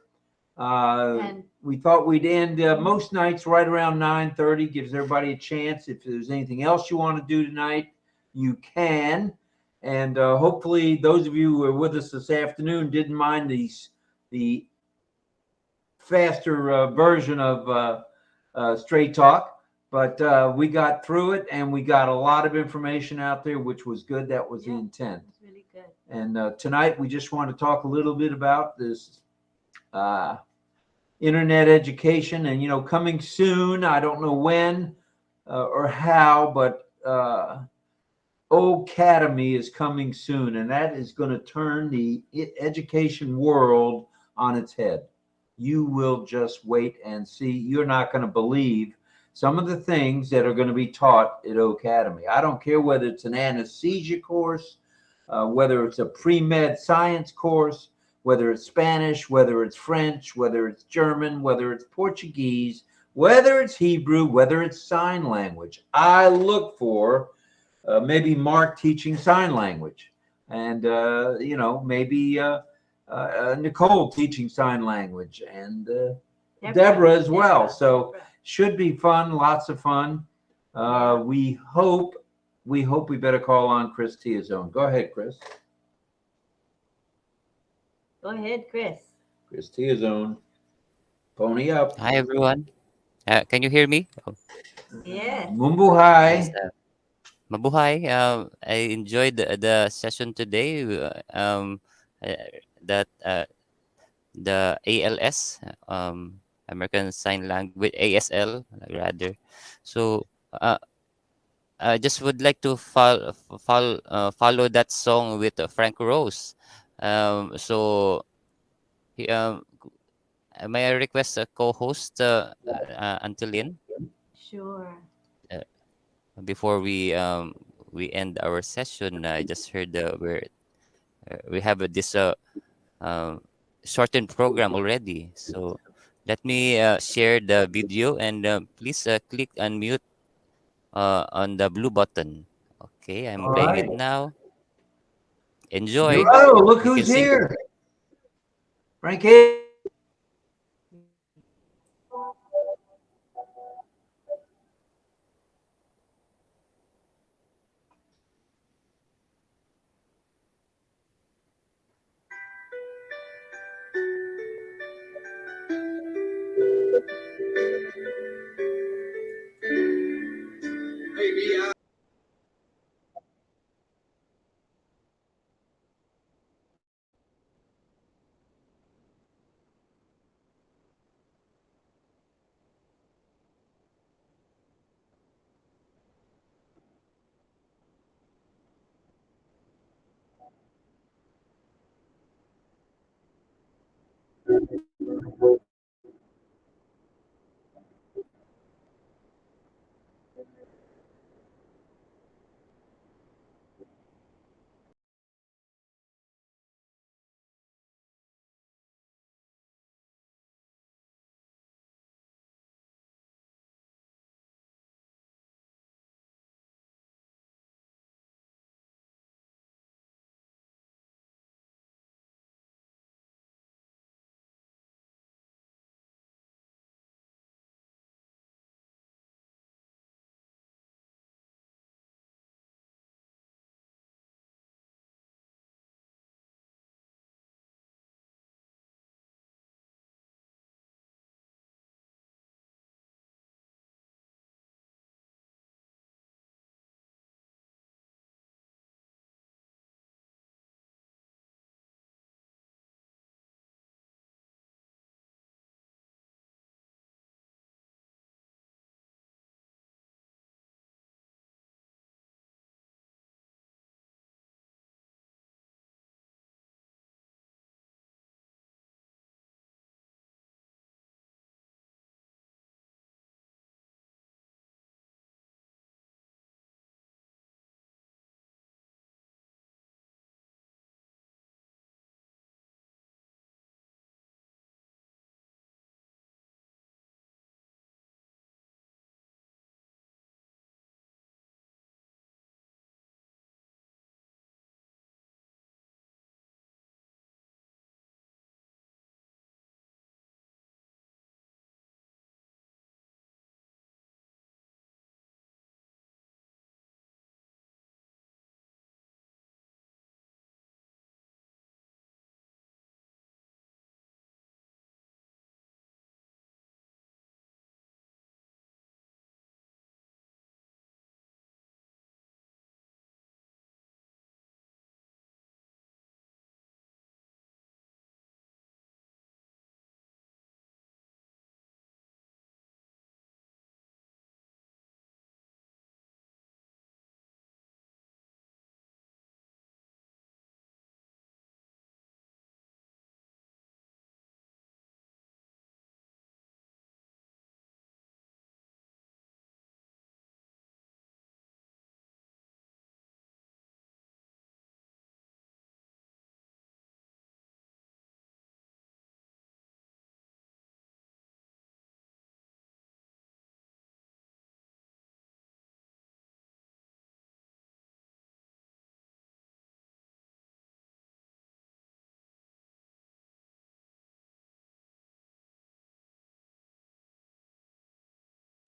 [SPEAKER 1] We thought we'd end most nights right around 9:30. Gives everybody a chance. If there's anything else you want to do tonight, you can. And hopefully, those of you who are with us this afternoon didn't mind the faster version of Straight Talk. But we got through it, and we got a lot of information out there, which was good. That was the intent.
[SPEAKER 2] It's really good.
[SPEAKER 1] And tonight, we just want to talk a little bit about this internet education, and coming soon. I don't know when or how, but OConnect is coming soon, and that is going to turn the education world on its head. You will just wait and see. You're not going to believe some of the things that are going to be taught at OConnect. I don't care whether it's an anesthesia course, whether it's a pre-med science course, whether it's Spanish, whether it's French, whether it's German, whether it's Portuguese, whether it's Hebrew, whether it's sign language. I look for maybe Mark teaching sign language, and maybe Nicole teaching sign language, and Deborah as well. So should be fun, lots of fun. We hope we better call on Chris Tiazone. Go ahead, Chris.
[SPEAKER 2] Go ahead, Chris.
[SPEAKER 1] Chris Tiazone. Pony up.
[SPEAKER 13] Hi, everyone. Can you hear me? Oh,
[SPEAKER 2] Yes.
[SPEAKER 1] Mumbuhay.
[SPEAKER 13] yes, mabuhay. I enjoyed the session today. That the ALS, American Sign Language, ASL rather. So I just would like to follow that song with Frank Rose. So may I request a co-host until in
[SPEAKER 2] Sure.
[SPEAKER 13] before we end our session. I just heard we have this shortened program already. So let me share the video, and please click unmute on the blue button. Okay, I'm
[SPEAKER 1] All
[SPEAKER 13] playing it
[SPEAKER 1] right.
[SPEAKER 13] now. Enjoy.
[SPEAKER 1] Oh, look
[SPEAKER 13] You can
[SPEAKER 1] who's
[SPEAKER 13] sing.
[SPEAKER 1] here. Frank Hayes.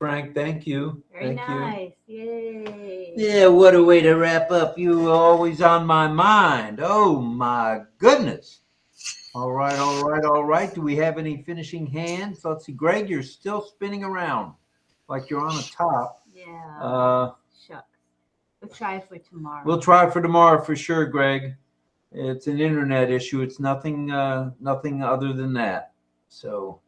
[SPEAKER 1] Frank, thank you.
[SPEAKER 2] Very
[SPEAKER 1] Thank you.
[SPEAKER 2] nice. Yay.
[SPEAKER 1] Yeah, what a way to wrap up. You were always on my mind. Oh my goodness. All right, all right, all right. Do we have any finishing hands? Let's see. Greg, you're still spinning around like you're on the top.
[SPEAKER 2] Yeah. Shucks. We'll try for tomorrow.
[SPEAKER 1] We'll try for tomorrow for sure, Greg. It's an internet issue. It's nothing nothing other than that. So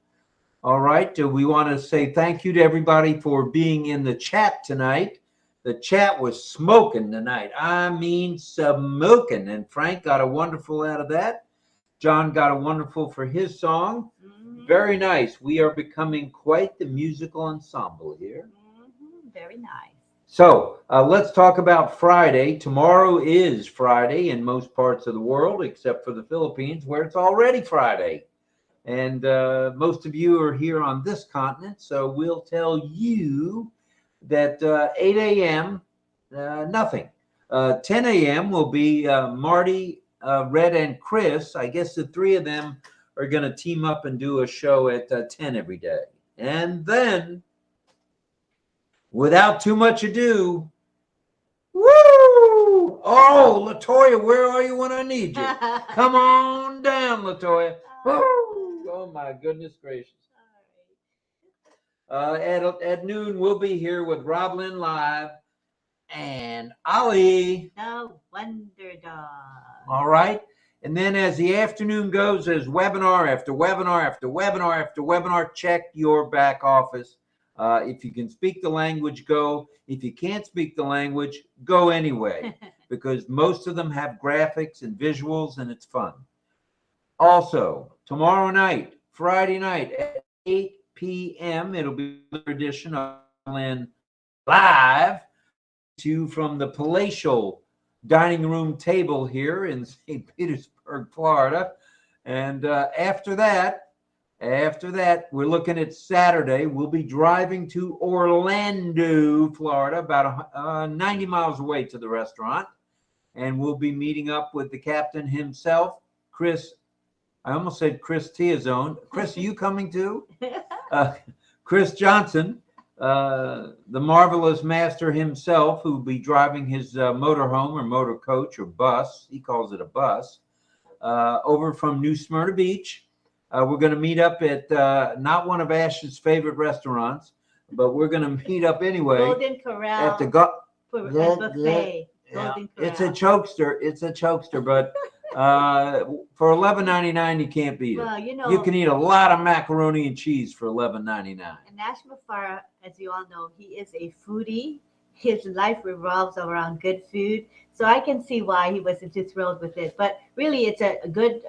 [SPEAKER 1] all right. We want to say thank you to everybody for being in the chat tonight. The chat was smoking tonight. I mean, smoking. And Frank got a wonderful out of that. John got a wonderful for his song. Mm-hmm. Very nice. We are becoming quite the musical ensemble here.
[SPEAKER 2] Mm-hmm. Very nice.
[SPEAKER 1] So let's talk about Friday. Tomorrow is Friday in most parts of the world, except for the Philippines, where it's already Friday. And most of you are here on this continent, so we'll tell you that 8 a.m., nothing. 10 a.m. will be Marty, Red, and Chris. I guess the three of them are going to team up and do a show at 10 every day. And then, without too much ado, woo! Oh, LaToya, where are you when I need you? Come on down, LaToya. Woo! Oh my goodness gracious. At noon, we'll be here with RobLynnLive and Ali.
[SPEAKER 2] The Wonder Dog.
[SPEAKER 1] All right. And then as the afternoon goes, there's webinar after webinar after webinar after webinar. Check your back office. If you can speak the language, go. If you can't speak the language, go anyway, because most of them have graphics and visuals, and it's fun. Also, tomorrow night, Friday night at 8 p.m., it'll be another edition of RobLynn Live to you from the palatial dining room table here in St. Petersburg, Florida. And after that, we're looking at Saturday. We'll be driving to Orlando, Florida, about 90 miles away to the restaurant. And we'll be meeting up with the captain himself, Chris. I almost said Chris Tiazone. Chris, are you coming too? Chris Johnson, the marvelous master himself, who will be driving his motorhome or motor coach or bus. He calls it a bus. Over from New Smyrna Beach. We're going to meet up at not one of Ash's favorite restaurants, but we're going to meet up anyway.
[SPEAKER 2] Golden Corral
[SPEAKER 1] at the
[SPEAKER 2] buffet.
[SPEAKER 1] Yeah. It's a chokester, but for $11.99 you can't beat it.
[SPEAKER 2] Well, you know,
[SPEAKER 1] you can eat a lot of macaroni and cheese for $11.99.
[SPEAKER 2] And Ash Mufara, as you all know, he is a foodie. His life revolves around good food, so I can see why he wasn't too thrilled with it. But really, it's a good,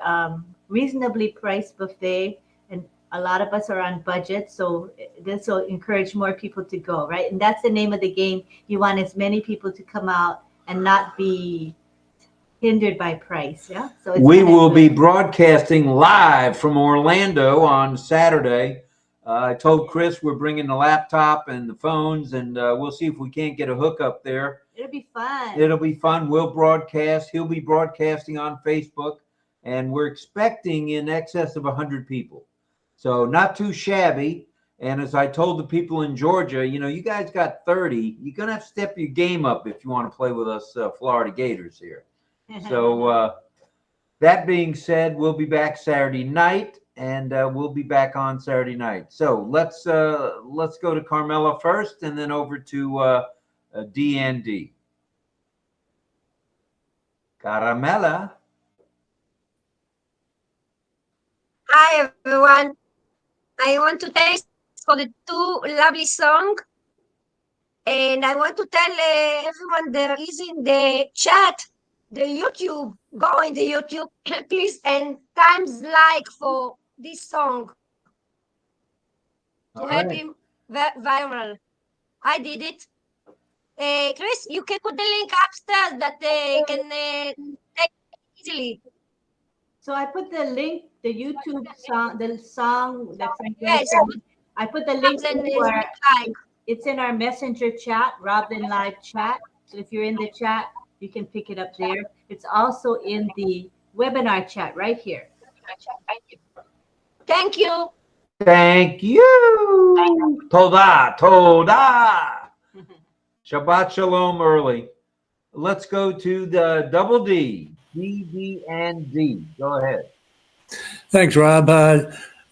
[SPEAKER 2] reasonably priced buffet, and a lot of us are on budget, so this will encourage more people to go, right? And that's the name of the game. You want as many people to come out and not be hindered by price. Yeah. So
[SPEAKER 1] we will be broadcasting live from Orlando on Saturday. I told Chris we're bringing the laptop and the phones, and we'll see if we can't get a hookup there.
[SPEAKER 2] It'll be fun.
[SPEAKER 1] It'll be fun. We'll broadcast. He'll be broadcasting on Facebook, and we're expecting in excess of 100 people. So not too shabby. And as I told the people in Georgia, you know, you guys got 30. You're going to have to step your game up if you want to play with us Florida Gators here. So that being said, we'll be back Saturday night, and we'll be back on Saturday night. So let's go to Carmela first, and then over to DND. Caramela.
[SPEAKER 4] Hi, everyone. I want to thank for the two lovely songs. And I want to tell everyone there is in the chat, the YouTube, go in the YouTube, please, and times like for this song to help him viral. I did it. Chris, you can put the link upstairs that they can take easily.
[SPEAKER 2] So I put the link, the YouTube song, the song that Frank
[SPEAKER 4] Yes.
[SPEAKER 2] I put the link it's in our messenger chat, RobLynnLive chat. So if you're in the chat, you can pick it up there. It's also in the webinar chat right here.
[SPEAKER 4] Thank you.
[SPEAKER 1] Thank you. Toda, toda. Shabbat shalom early. Let's go to the double D. D, D, and D. Go ahead.
[SPEAKER 9] Thanks, Rob.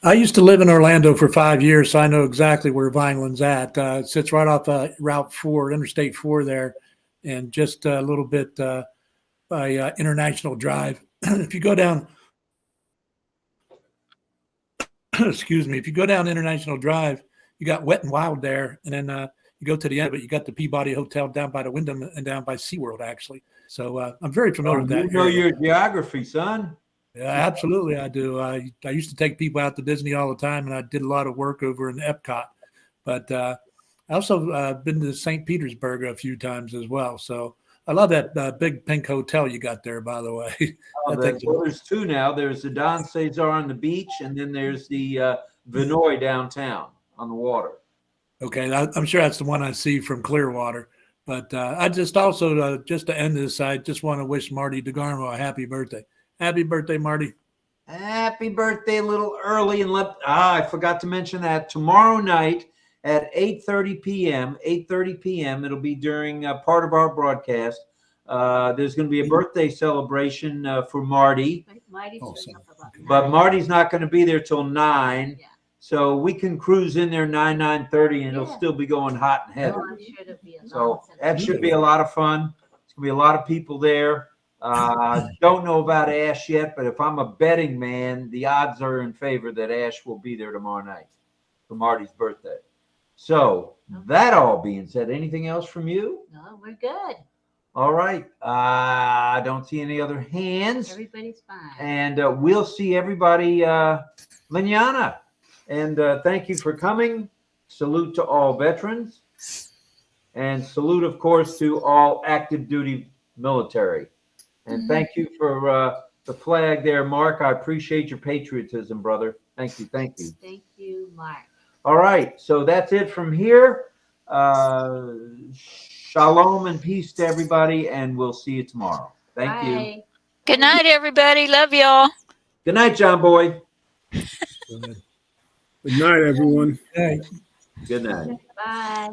[SPEAKER 9] I used to live in Orlando for 5 years, so I know exactly where Vineland's at. It sits right off Route 4, Interstate 4 there, and just a little bit by International Drive. If you go down, excuse me, if you go down International Drive, you got Wet and Wild there, and then you go to the end of it, you got the Peabody Hotel down by the Wyndham and down by SeaWorld, actually. So I'm very familiar with that.
[SPEAKER 1] You know your geography, son.
[SPEAKER 9] Yeah, absolutely, I do. I used to take people out to Disney all the time, and I did a lot of work over in Epcot. But I also been to St. Petersburg a few times as well. So I love that big pink hotel you got there, by the way.
[SPEAKER 1] There's two now. There's the Don Cesar on the beach, and then there's the Vinoy downtown on the water.
[SPEAKER 9] Okay, I'm sure that's the one I see from Clearwater. But I just also, just to end this, I just want to wish Marty DeGarmo a happy birthday. Happy birthday, Marty.
[SPEAKER 1] Happy birthday a little early. And I forgot to mention that tomorrow night at 8:30 p.m., it'll be during part of our broadcast. There's going to be a birthday celebration for Marty. But Marty's not going to be there till 9. Yeah. So we can cruise in there 9:30, and it'll still be going hot and heavy. So that should be a lot of fun. It's going to be a lot of people there. Don't know about Ash yet, but if I'm a betting man, the odds are in favor that Ash will be there tomorrow night for Marty's birthday. So that all being said, anything else from you?
[SPEAKER 2] No, we're good.
[SPEAKER 1] All right. I don't see any other hands.
[SPEAKER 2] Everybody's fine.
[SPEAKER 1] And we'll see everybody mañana. And thank you for coming. Salute to all veterans. And salute, of course, to all active duty military. And thank you for the flag there, Mark. I appreciate your patriotism, brother. Thank you. Thank you.
[SPEAKER 2] Thank you, Mark.
[SPEAKER 1] All right. So that's it from here. Shalom and peace to everybody, and we'll see you tomorrow. Thank you.
[SPEAKER 6] Good night, everybody. Love y'all.
[SPEAKER 1] Good night, John Boy.
[SPEAKER 3] Good night, everyone.
[SPEAKER 9] Hey.
[SPEAKER 1] Good night.
[SPEAKER 2] Bye.